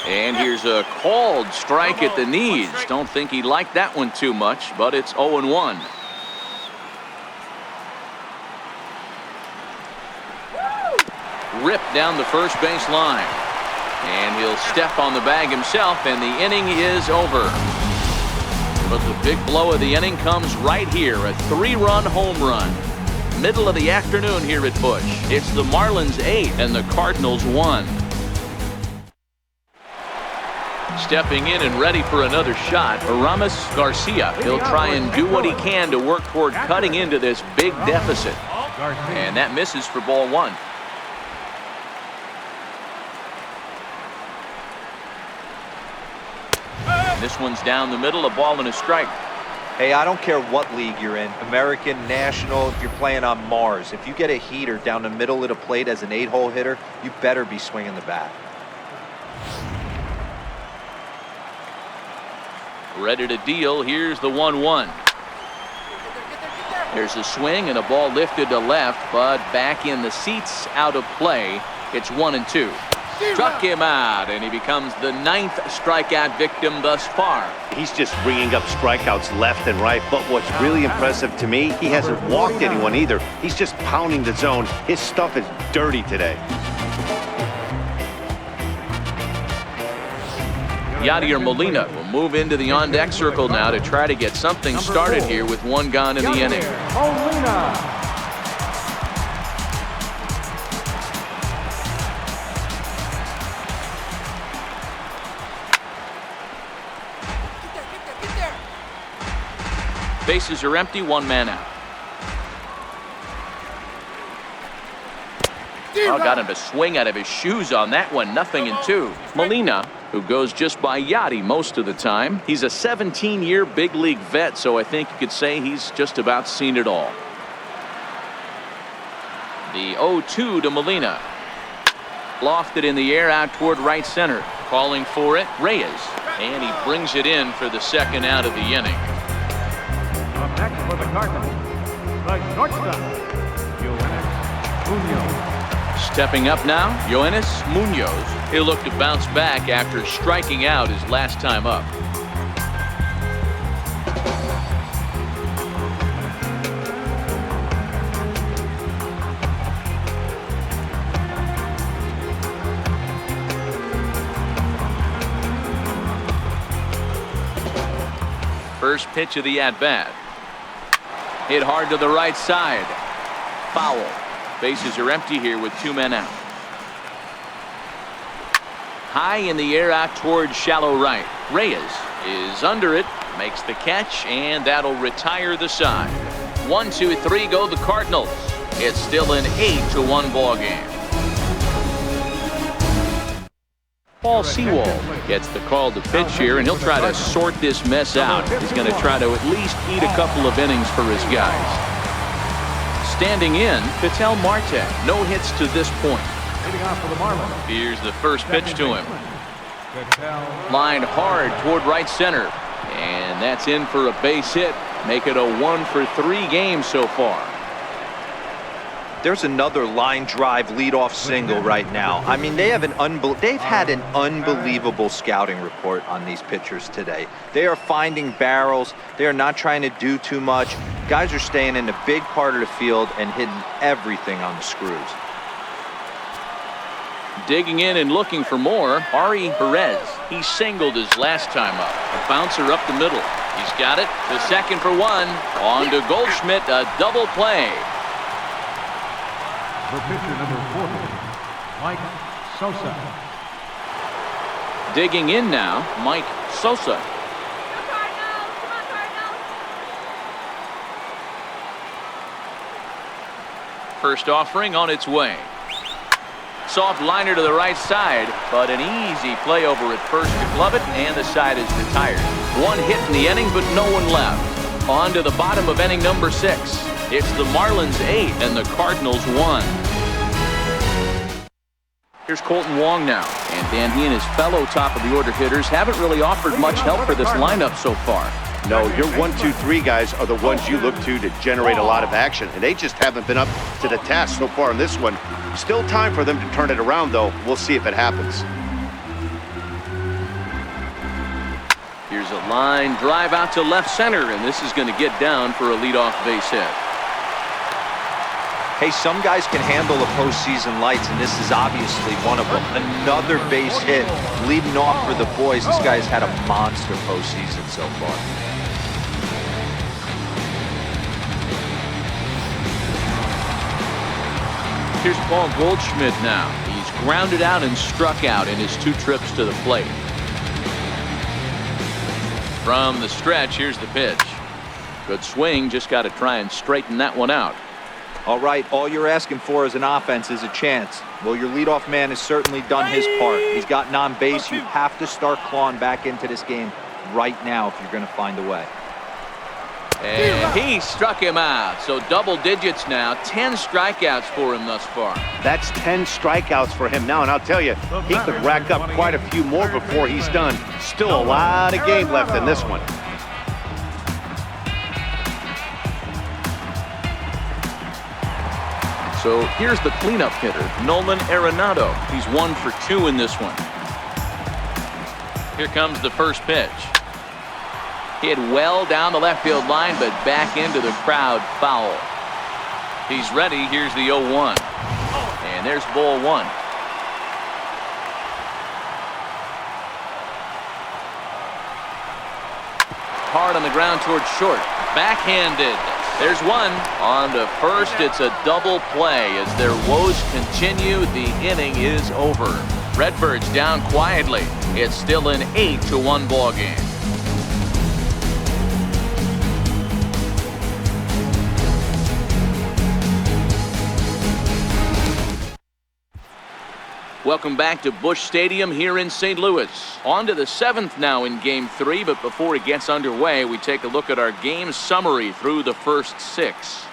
And here's a called strike at the knees. Don't think he liked that one too much, but it's 0-1. Ripped down the first base line. And he'll step on the bag himself, and the inning is over. But the big blow of the inning comes right here, a 3-run home run. Middle of the afternoon here at Busch. It's the Marlins 8 and the Cardinals 1. Stepping in and ready for another shot, Aramis Garcia. He'll try and do what he can to work toward cutting into this big deficit. And that misses for ball 1. This one's down the middle, a ball and a strike. Hey, I don't care what league you're in, American, National, you're playing on Mars. If you get a heater down the middle of the plate as an 8-hole hitter, you better be swinging the bat. Ready to deal. Here's the 1-1. There's a swing and a ball lifted to left, but back in the seats, out of play. It's 1-2. Struck him out, and he becomes the 9th strikeout victim thus far. He's just ringing up strikeouts left and right, but what's really impressive to me, he hasn't walked anyone either. He's just pounding the zone. His stuff is dirty today. Yadier Molina will move into the on-deck circle now to try to get something started here with 1 gone in the inning. Molina. Bases are empty, 1 man out. Oh, got him to swing out of his shoes on that one. 0-2. Molina, who goes just by Yadi most of the time. He's a 17-year big league vet, so I think you could say he's just about seen it all. The 0-2 to Molina. Lofted in the air out toward right center. Calling for it, Reyes. And he brings it in for the 2nd out of the inning. Up next for the Cardinals, the shortstop, Yoenis Munoz. Stepping up now, Yoenis Munoz. He'll look to bounce back after striking out his last time up. First pitch of the at-bat. Hit hard to the right side. Foul. Bases are empty here with 2 men out. High in the air out towards shallow right. Reyes is under it, makes the catch, and that'll retire the side. 1, 2, 3 go the Cardinals. It's still an 8-1 ball game. Paul Sewell gets the call to pitch here, and he'll try to sort this mess out. He's going to try to at least eat a couple of innings for his guys. Standing in, Ketel Marte. No hits to this point. Here's the first pitch to him. Lined hard toward right center. And that's in for a base hit. Make it a 1-for-3 game so far. There's another line drive leadoff single right now. I mean, they've had an unbelievable scouting report on these pitchers today. They are finding barrels. They are not trying to do too much. Guys are staying in the big part of the field and hitting everything on the screws. Digging in and looking for more, Ari Perez. He singled his last time up. A bouncer up the middle. He's got it to second for 1. On to Goldschmidt, a double play. For pitcher number 40, Mike Sosa. Digging in now, Mike Sosa. Go Cardinals! Come on, Cardinals! First offering on its way. Soft liner to the right side, but an easy play over at first to glove it, and the side is retired. 1 hit in the inning, but no one left. On to the bottom of inning number 6. It's the Marlins 8 and the Cardinals 1. Here's Colton Wong now, and Dan, he and his fellow top of the order hitters haven't really offered much help for this lineup so far. No, your 1, 2, 3 guys are the ones you look to generate a lot of action, and they just haven't been up to the task so far in this one. Still time for them to turn it around, though. We'll see if it happens. Here's a line drive out to left center, and this is going to get down for a leadoff base hit. Hey, some guys can handle the postseason lights, and this is obviously one of them. Another base hit leading off for the boys. This guy's had a monster postseason so far. Here's Paul Goldschmidt now. He's grounded out and struck out in his 2 trips to the plate. From the stretch, here's the pitch. Good swing, just got to try and straighten that one out. All right, all you're asking for as an offense is a chance. Well, your leadoff man has certainly done his part. He's gotten on base. You have to start clawing back into this game right now if you're going to find a way. And he struck him out. So double digits now. 10 strikeouts for him thus far. That's 10 strikeouts for him now, and I'll tell you, he could rack up quite a few more before he's done. Still a lot of game left in this one. So here's the cleanup hitter, Nolan Arenado. He's 1 for 2 in this one. Here comes the first pitch. Hit well down the left field line, but back into the crowd, foul. He's ready. Here's the 0-1. And there's ball 1. Hard on the ground towards short. Backhanded. There's 1. On to first. It's a double play. As their woes continue, the inning is over. Redbirds down quietly. It's still an 8-1 ball game. Welcome back to Busch Stadium here in St. Louis. On to the 7th now in Game 3, but before it gets underway, we take a look at our game summary through the first 6.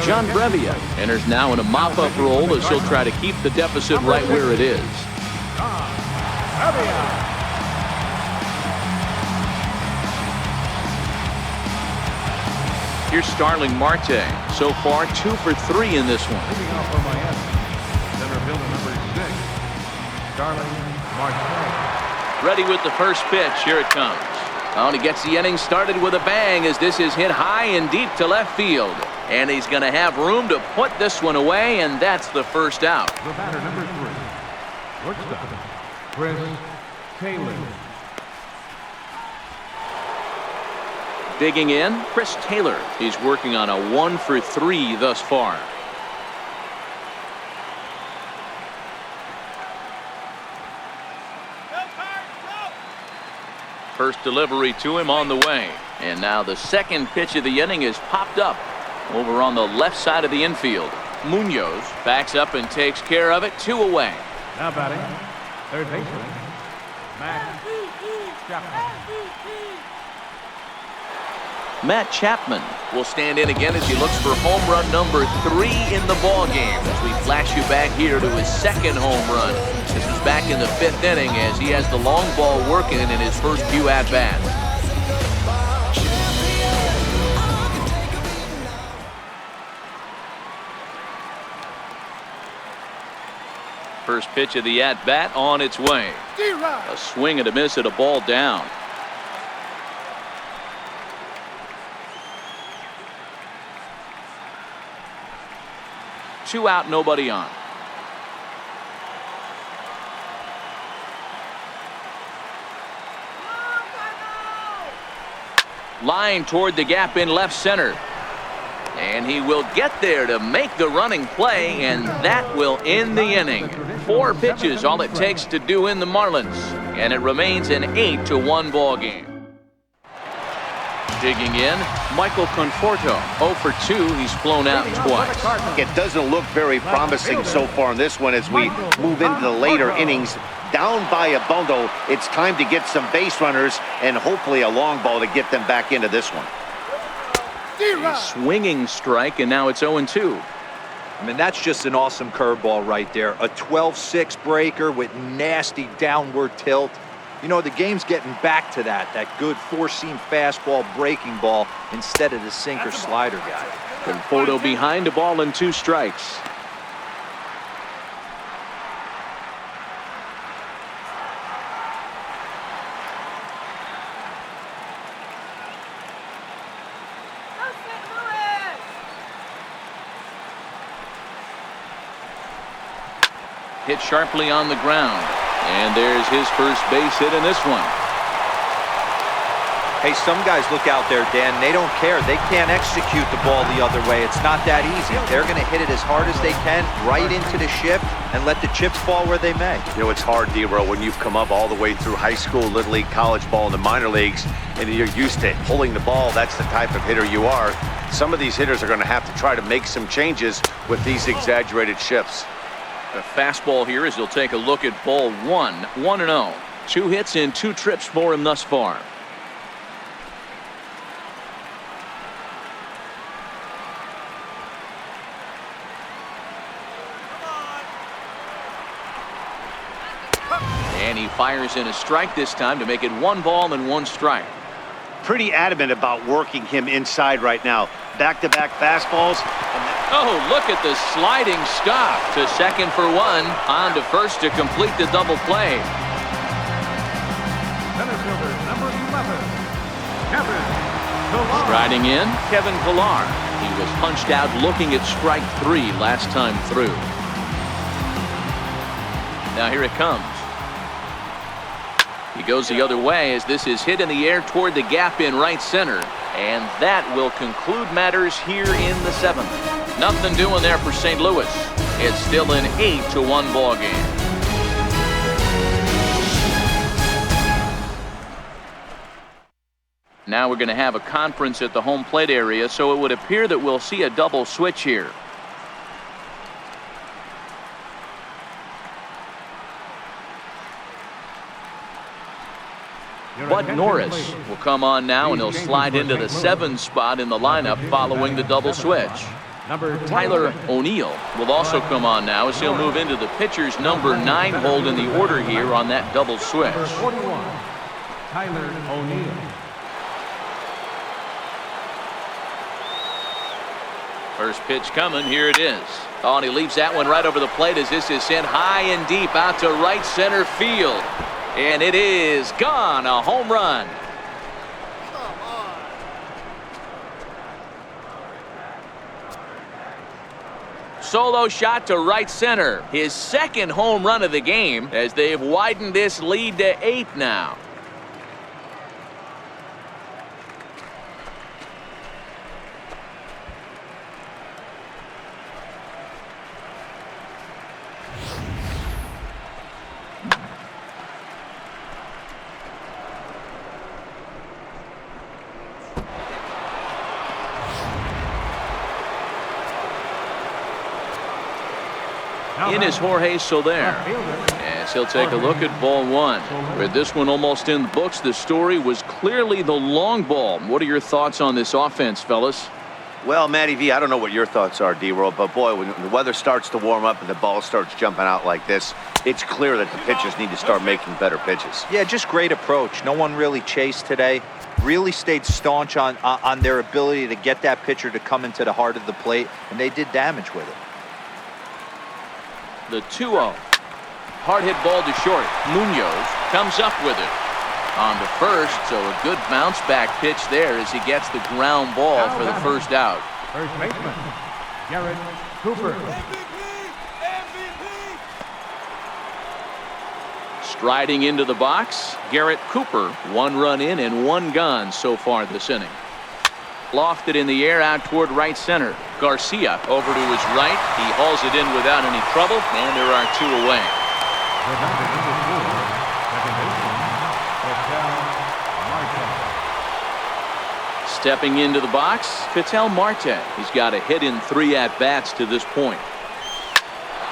John Brevia enters now in a mop-up role as he'll try to keep the deficit right where it is. Here's Starling Marte. So far, 2 for 3 in this one. Leading off for Miami, center fielder number 6, Starling Marte. Ready with the first pitch. Here it comes. Oh, and he gets the inning started with a bang as this is hit high and deep to left field. And he's going to have room to put this one away, and that's the first out. The batter number 3, shortstop, Chris Taylor. Digging in, Chris Taylor. He's working on a 1 for 3 thus far. First delivery to him on the way. And now the second pitch of the inning is popped up over on the left side of the infield. Munoz backs up and takes care of it. 2 away. Now batting, third baseman, Matt Chapman. Matt Chapman will stand in again as he looks for home run number 3 in the ball game. As we flash you back here to his second home run. This is back in the 5th inning as he has the long ball working in his first few at bats. First pitch of the at bat on its way. A swing and a miss at a ball down. Two out, nobody on. Line toward the gap in left center. And he will get there to make the running play, and that will end the inning. 4 pitches, all it takes to do in the Marlins. And it remains an 8-1 ball game. Digging in, Michael Conforto. 0 for 2. He's flown out twice. It doesn't look very promising so far in this one as we move into the later innings. Down by a bundle, it's time to get some base runners and hopefully a long ball to get them back into this one. A swinging strike, and now it's 0-2. I mean, that's just an awesome curveball right there. A 12-6 breaker with nasty downward tilt. You know, the game's getting back to that good 4-seam fastball breaking ball instead of the sinker slider guy. Conforto behind, a ball and 2 strikes. Hit sharply on the ground. And there's his first base hit in this one. Hey, some guys look out there, Dan, they don't care. They can't execute the ball the other way. It's not that easy. They're going to hit it as hard as they can, right into the shift, and let the chips fall where they may. You know, it's hard, D-Row, when you've come up all the way through high school, little league, college ball, and the minor leagues, and you're used to pulling the ball. That's the type of hitter you are. Some of these hitters are going to have to try to make some changes with these exaggerated shifts. A fastball here as he'll take a look at ball 1. 1-0. 2 hits and 2 trips for him thus far. And he fires in a strike this time to make it 1 ball and 1 strike. Pretty adamant about working him inside right now. Back-to-back fastballs. Oh, look at the sliding stop to second for 1. On to first to complete the double play. Center fielder, number 11, Kevin Pillar. Striding in, Kevin Pillar. He was punched out looking at strike 3 last time through. Now here it comes. He goes the other way as this is hit in the air toward the gap in right center. And that will conclude matters here in the 7th. Nothing doing there for St. Louis. It's still an 8-1 ball game. Now we're going to have a conference at the home plate area, so it would appear that we'll see a double switch here. Bud Norris will come on now, and he'll slide into the 7 spot in the lineup following the double switch. Tyler O'Neill will also come on now as he'll move into the pitcher's number 9 hold in the order here on that double switch. Number 41, Tyler O'Neill. First pitch coming, here it is. Oh, and he leaves that one right over the plate as this is sent high and deep out to right center field. And it is gone, a home run. Solo shot to right center. His second home run of the game as they've widened this lead to 8 now. In is Jorge Soler, as he'll take a look at ball 1. With this one almost in the books, the story was clearly the long ball. What are your thoughts on this offense, fellas? Well, Matty V, I don't know what your thoughts are, D-World, but boy, when the weather starts to warm up and the ball starts jumping out like this, it's clear that the pitchers need to start making better pitches. Yeah, just great approach. No one really chased today. Really stayed staunch on their ability to get that pitcher to come into the heart of the plate, and they did damage with it. The 2-0. Hard hit ball to short. Munoz comes up with it. On to first, so a good bounce back pitch there as he gets the ground ball for the first out. First baseman, Garrett Cooper. Striding into the box, Garrett Cooper. 1 run in and 1 gone so far this inning. Lofted in the air out toward right center. Garcia over to his right. He hauls it in without any trouble, and there are 2 away. Stepping into the box, Ketel Marte. He's got a hit in 3 at-bats to this point.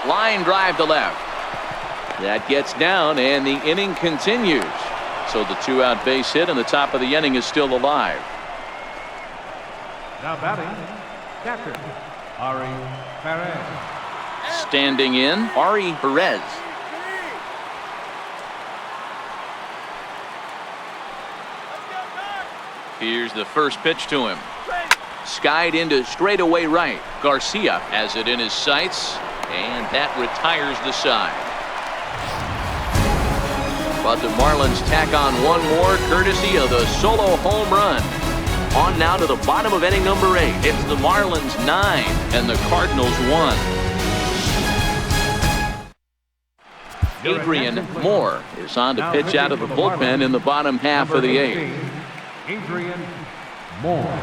Line drive to left. That gets down, and the inning continues. So the 2-out base hit, and the top of the inning is still alive. Now batting, catcher, Ari Perez. Standing in, Ari Perez. Here's the first pitch to him. Skied into straightaway right. Garcia has it in his sights, and that retires the side. But the Marlins tack on 1 more courtesy of the solo home run. On now to the bottom of inning number 8. It's the Marlins 9 and the Cardinals 1. Adrian Moore is on to pitch out of the bullpen in the bottom half of the 8th. Adrian Moore.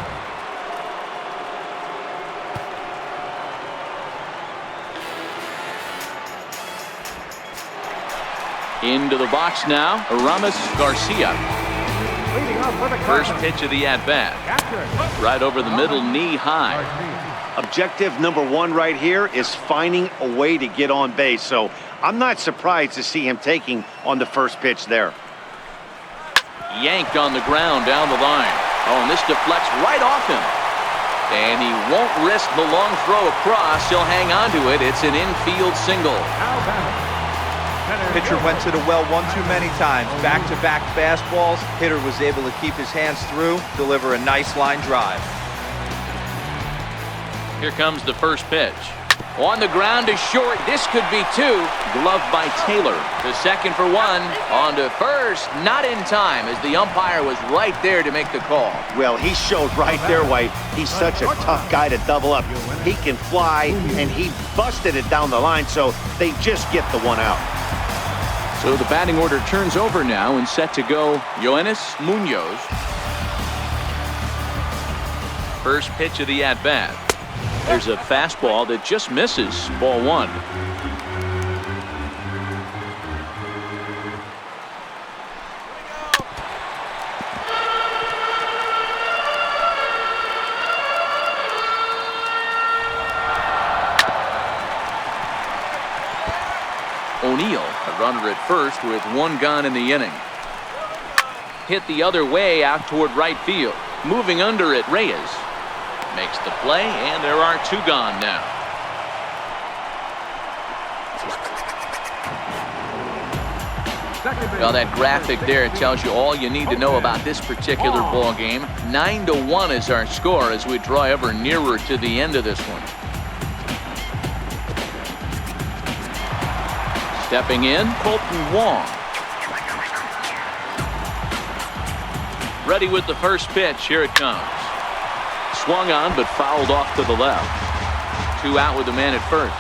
Into the box now, Aramis Garcia. First pitch of the at-bat. Right over the middle, knee high. Objective number 1 right here is finding a way to get on base. So I'm not surprised to see him taking on the first pitch there. Yanked on the ground down the line. Oh, and this deflects right off him. And he won't risk the long throw across. He'll hang on to it. It's an infield single. Pitcher went to the well one too many times. Back-to-back fastballs. Hitter was able to keep his hands through, deliver a nice line drive. Here comes the first pitch. On the ground to short. This could be 2. Gloved by Taylor. The second for 1. On to first. Not in time as the umpire was right there to make the call. Well, he showed right there why he's such a tough guy to double up. He can fly, and he busted it down the line, so they just get the 1 out. So the batting order turns over now and set to go Yoenis Munoz. First pitch of the at-bat. There's a fastball that just misses, ball 1. O'Neill, a runner at first with 1 gone in the inning. Hit the other way out toward right field. Moving under it, Reyes makes the play, and there are 2 gone now. Well, that graphic there tells you all you need to know about this particular ball game. 9-1 is our score as we draw ever nearer to the end of this one. Stepping in, Colton Wong. Ready with the first pitch. Here it comes. Swung on but fouled off to the left. 2 out with the man at first.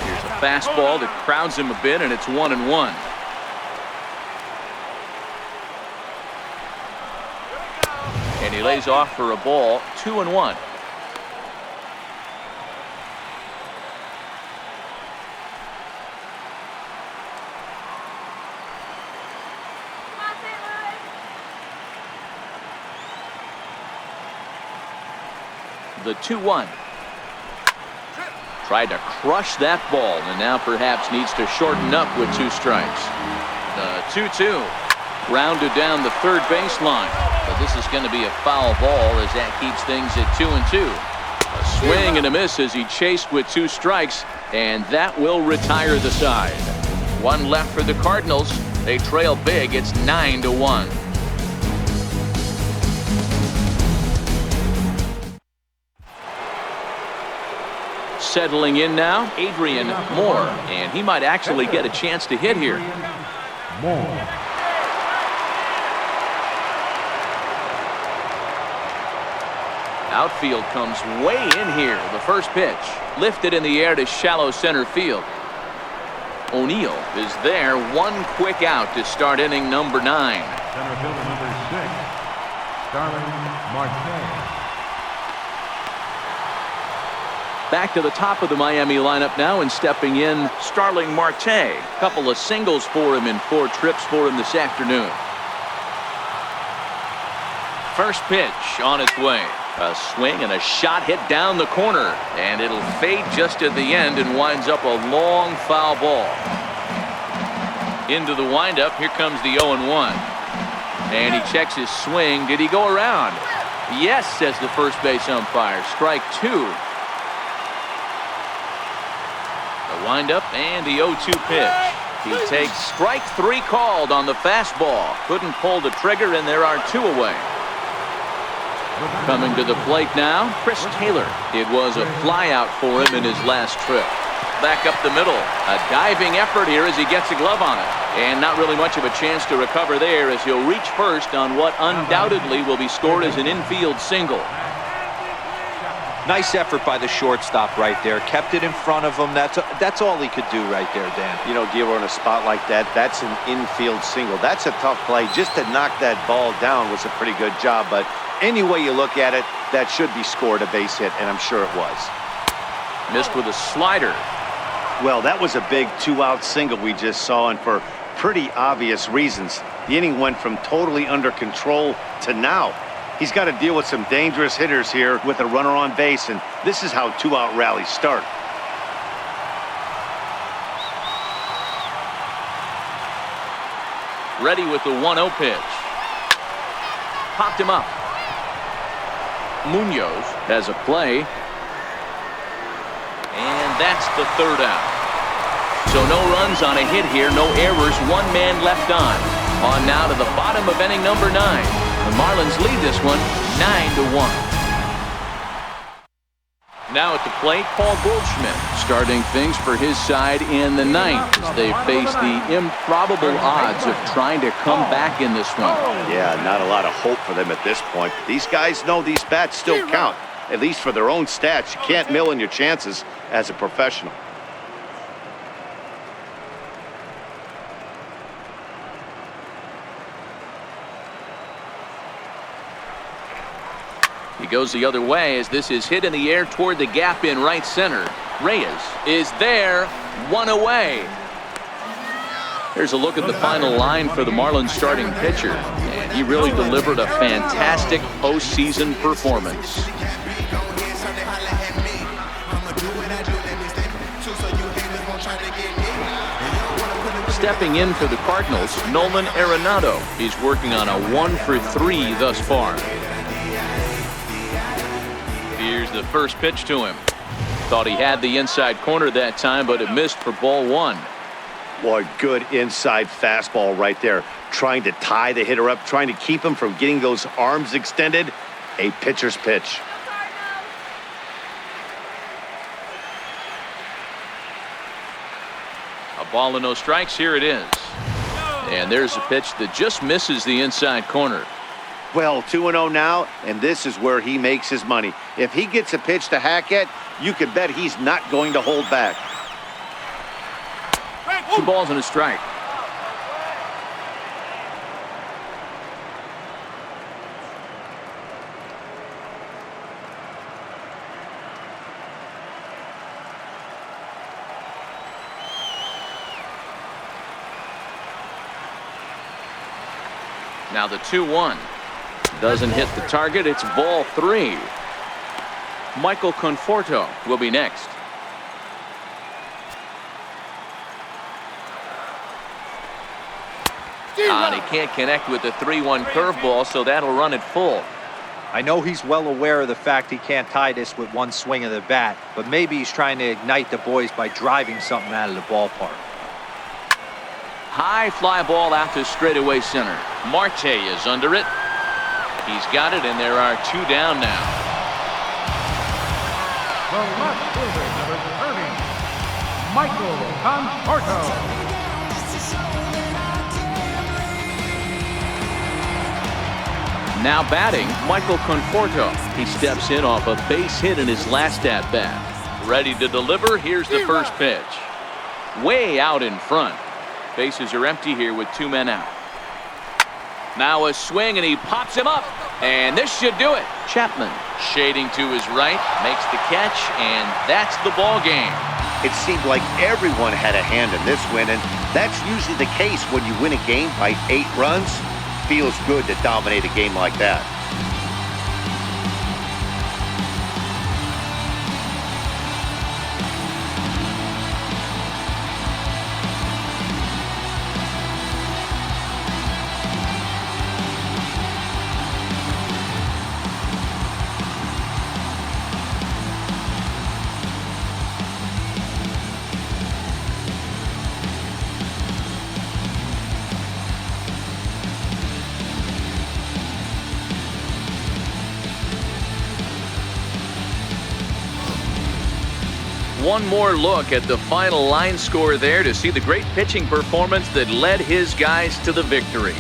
Here's a fastball that crowds him a bit, and it's 1-1. And he lays off for a ball, 2-1. The 2-1. Tried to crush that ball, and now perhaps needs to shorten up with 2 strikes. The 2-2. Grounded down the third baseline. But this is going to be a foul ball as that keeps things at 2-2. A swing and a miss as he chased with 2 strikes, and that will retire the side. 1 left for the Cardinals. They trail big. It's 9-1. Settling in now, Adrian Moore, and he might actually get a chance to hit here. Moore. Outfield comes way in here. The first pitch lifted in the air to shallow center field. O'Neill is there. 1 quick out to start inning number 9. Center fielder number 6, Starling Marte. Back to the top of the Miami lineup now, and stepping in, Starling Marte. A couple of singles for him and 4 trips for him this afternoon. First pitch on its way. A swing and a shot hit down the corner, and it'll fade just at the end and winds up a long foul ball. Into the windup, here comes the 0-1. And he checks his swing. Did he go around? Yes, says the first base umpire. Strike 2. The windup and the 0-2 pitch. He takes strike 3 called on the fastball. Couldn't pull the trigger, and there are 2 away. Coming to the plate now, Chris Taylor. It was a flyout for him in his last trip. Back up the middle. A diving effort here as he gets a glove on it. And not really much of a chance to recover there as he'll reach first on what undoubtedly will be scored as an infield single. Nice effort by the shortstop right there. Kept it in front of him. That's all he could do right there, Dan. You know, Gilbert, in a spot like that, that's an infield single. That's a tough play. Just to knock that ball down was a pretty good job. But any way you look at it, that should be scored a base hit, and I'm sure it was. Missed with a slider. Well, that was a big 2-out single we just saw, and for pretty obvious reasons. The inning went from totally under control to now. He's got to deal with some dangerous hitters here with a runner on base, and this is how 2-out rallies start. Ready with the 1-0 pitch. Popped him up. Munoz has a play. And that's the 3rd out. So no runs on a hit here, no errors, 1 man left on. On now to the bottom of inning number 9. The Marlins lead this one 9-1. Now at the plate, Paul Goldschmidt starting things for his side in the 9th as they face the improbable odds of trying to come back in this one. Yeah, not a lot of hope for them at this point. These guys know these bats still count, at least for their own stats. You can't mill in your chances as a professional. He goes the other way as this is hit in the air toward the gap in right center. Reyes is there, 1 away. Here's a look at the final line for the Marlins starting pitcher. And he really delivered a fantastic postseason performance. Stepping in for the Cardinals, Nolan Arenado. He's working on a 1-for-3 thus far. Here's the first pitch to him. Thought he had the inside corner that time, but it missed for ball 1. Boy, good inside fastball right there. Trying to tie the hitter up, trying to keep him from getting those arms extended. A pitcher's pitch. A ball and no strikes. Here it is. And there's a pitch that just misses the inside corner. Well, 2-0 now, and this is where he makes his money. If he gets a pitch to hack at, you can bet he's not going to hold back. 2 balls and a strike. Now the 2-1. Doesn't hit the target. It's ball 3. Michael Conforto will be next. And he can't connect with the 3-1 curveball, so that'll run it full. I know he's well aware of the fact he can't tie this with one swing of the bat, but maybe he's trying to ignite the boys by driving something out of the ballpark. High fly ball out to straightaway center. Marte is under it. He's got it, and there are 2 down now. The left fielder, number 30, Michael Conforto. Now batting, Michael Conforto. He steps in off a base hit in his last at-bat. Ready to deliver. Here's the first pitch. Way out in front. Bases are empty here with 2 men out. Now a swing, and he pops him up. And this should do it. Chapman shading to his right, makes the catch, and that's the ball game. It seemed like everyone had a hand in this win, and that's usually the case when you win a game by 8 runs. Feels good to dominate a game like that. One more look at the final line score there to see the great pitching performance that led his guys to the victory.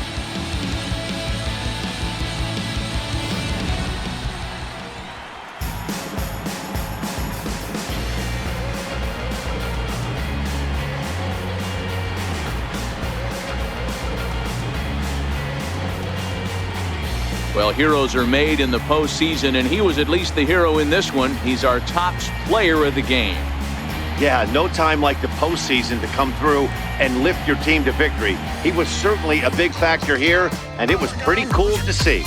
Well, heroes are made in the postseason, and he was at least the hero in this one. He's our top player of the game. Yeah, no time like the postseason to come through and lift your team to victory. He was certainly a big factor here, and it was pretty cool to see.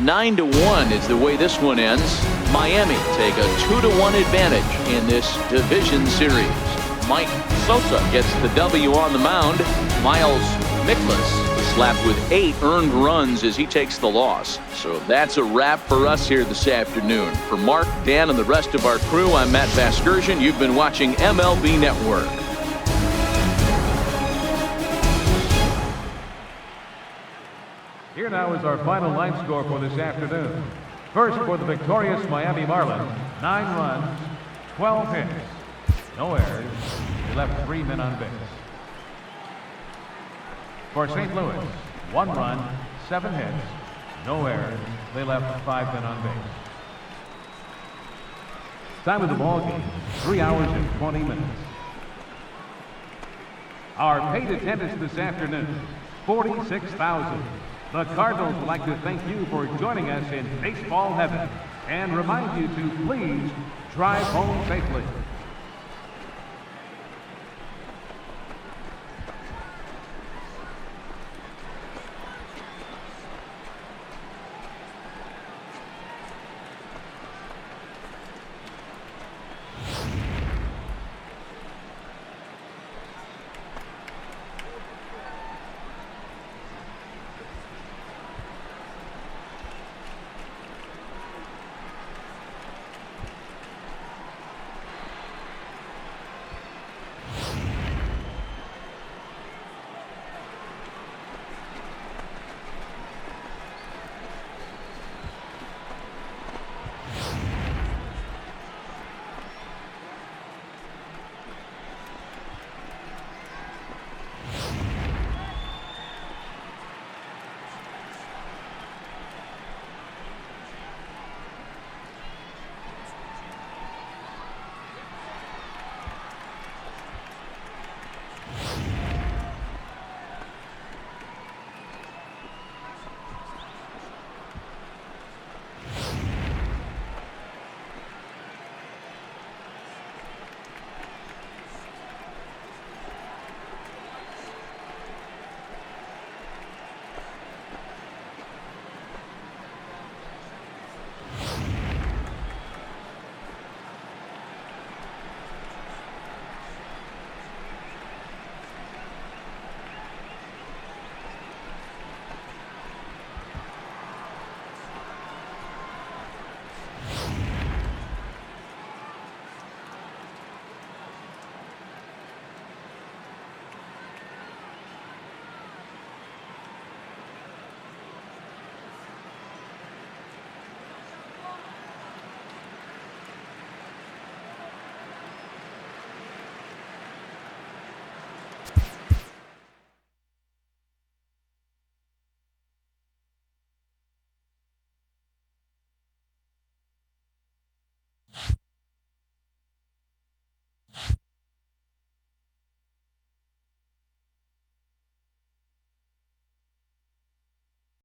Nine to 1 is the way this one ends. Miami take a 2-1 advantage in this division series. Mike Sosa gets the W on the mound. Miles Mikolas slapped with 8 earned runs as he takes the loss. So that's a wrap for us here this afternoon. For Mark, Dan, and the rest of our crew, I'm Matt Vasgersian. You've been watching MLB Network. Here now is our final line score for this afternoon. First, for the victorious Miami Marlins, 9 runs, 12 hits, no errors. They left 3 men on base. For St. Louis, 1 run, 7 hits, no errors. They left 5 men on base. Time of the ball game, 3 hours and 20 minutes. Our paid attendance this afternoon, 46,000. The Cardinals would like to thank you for joining us in baseball heaven and remind you to please drive home safely.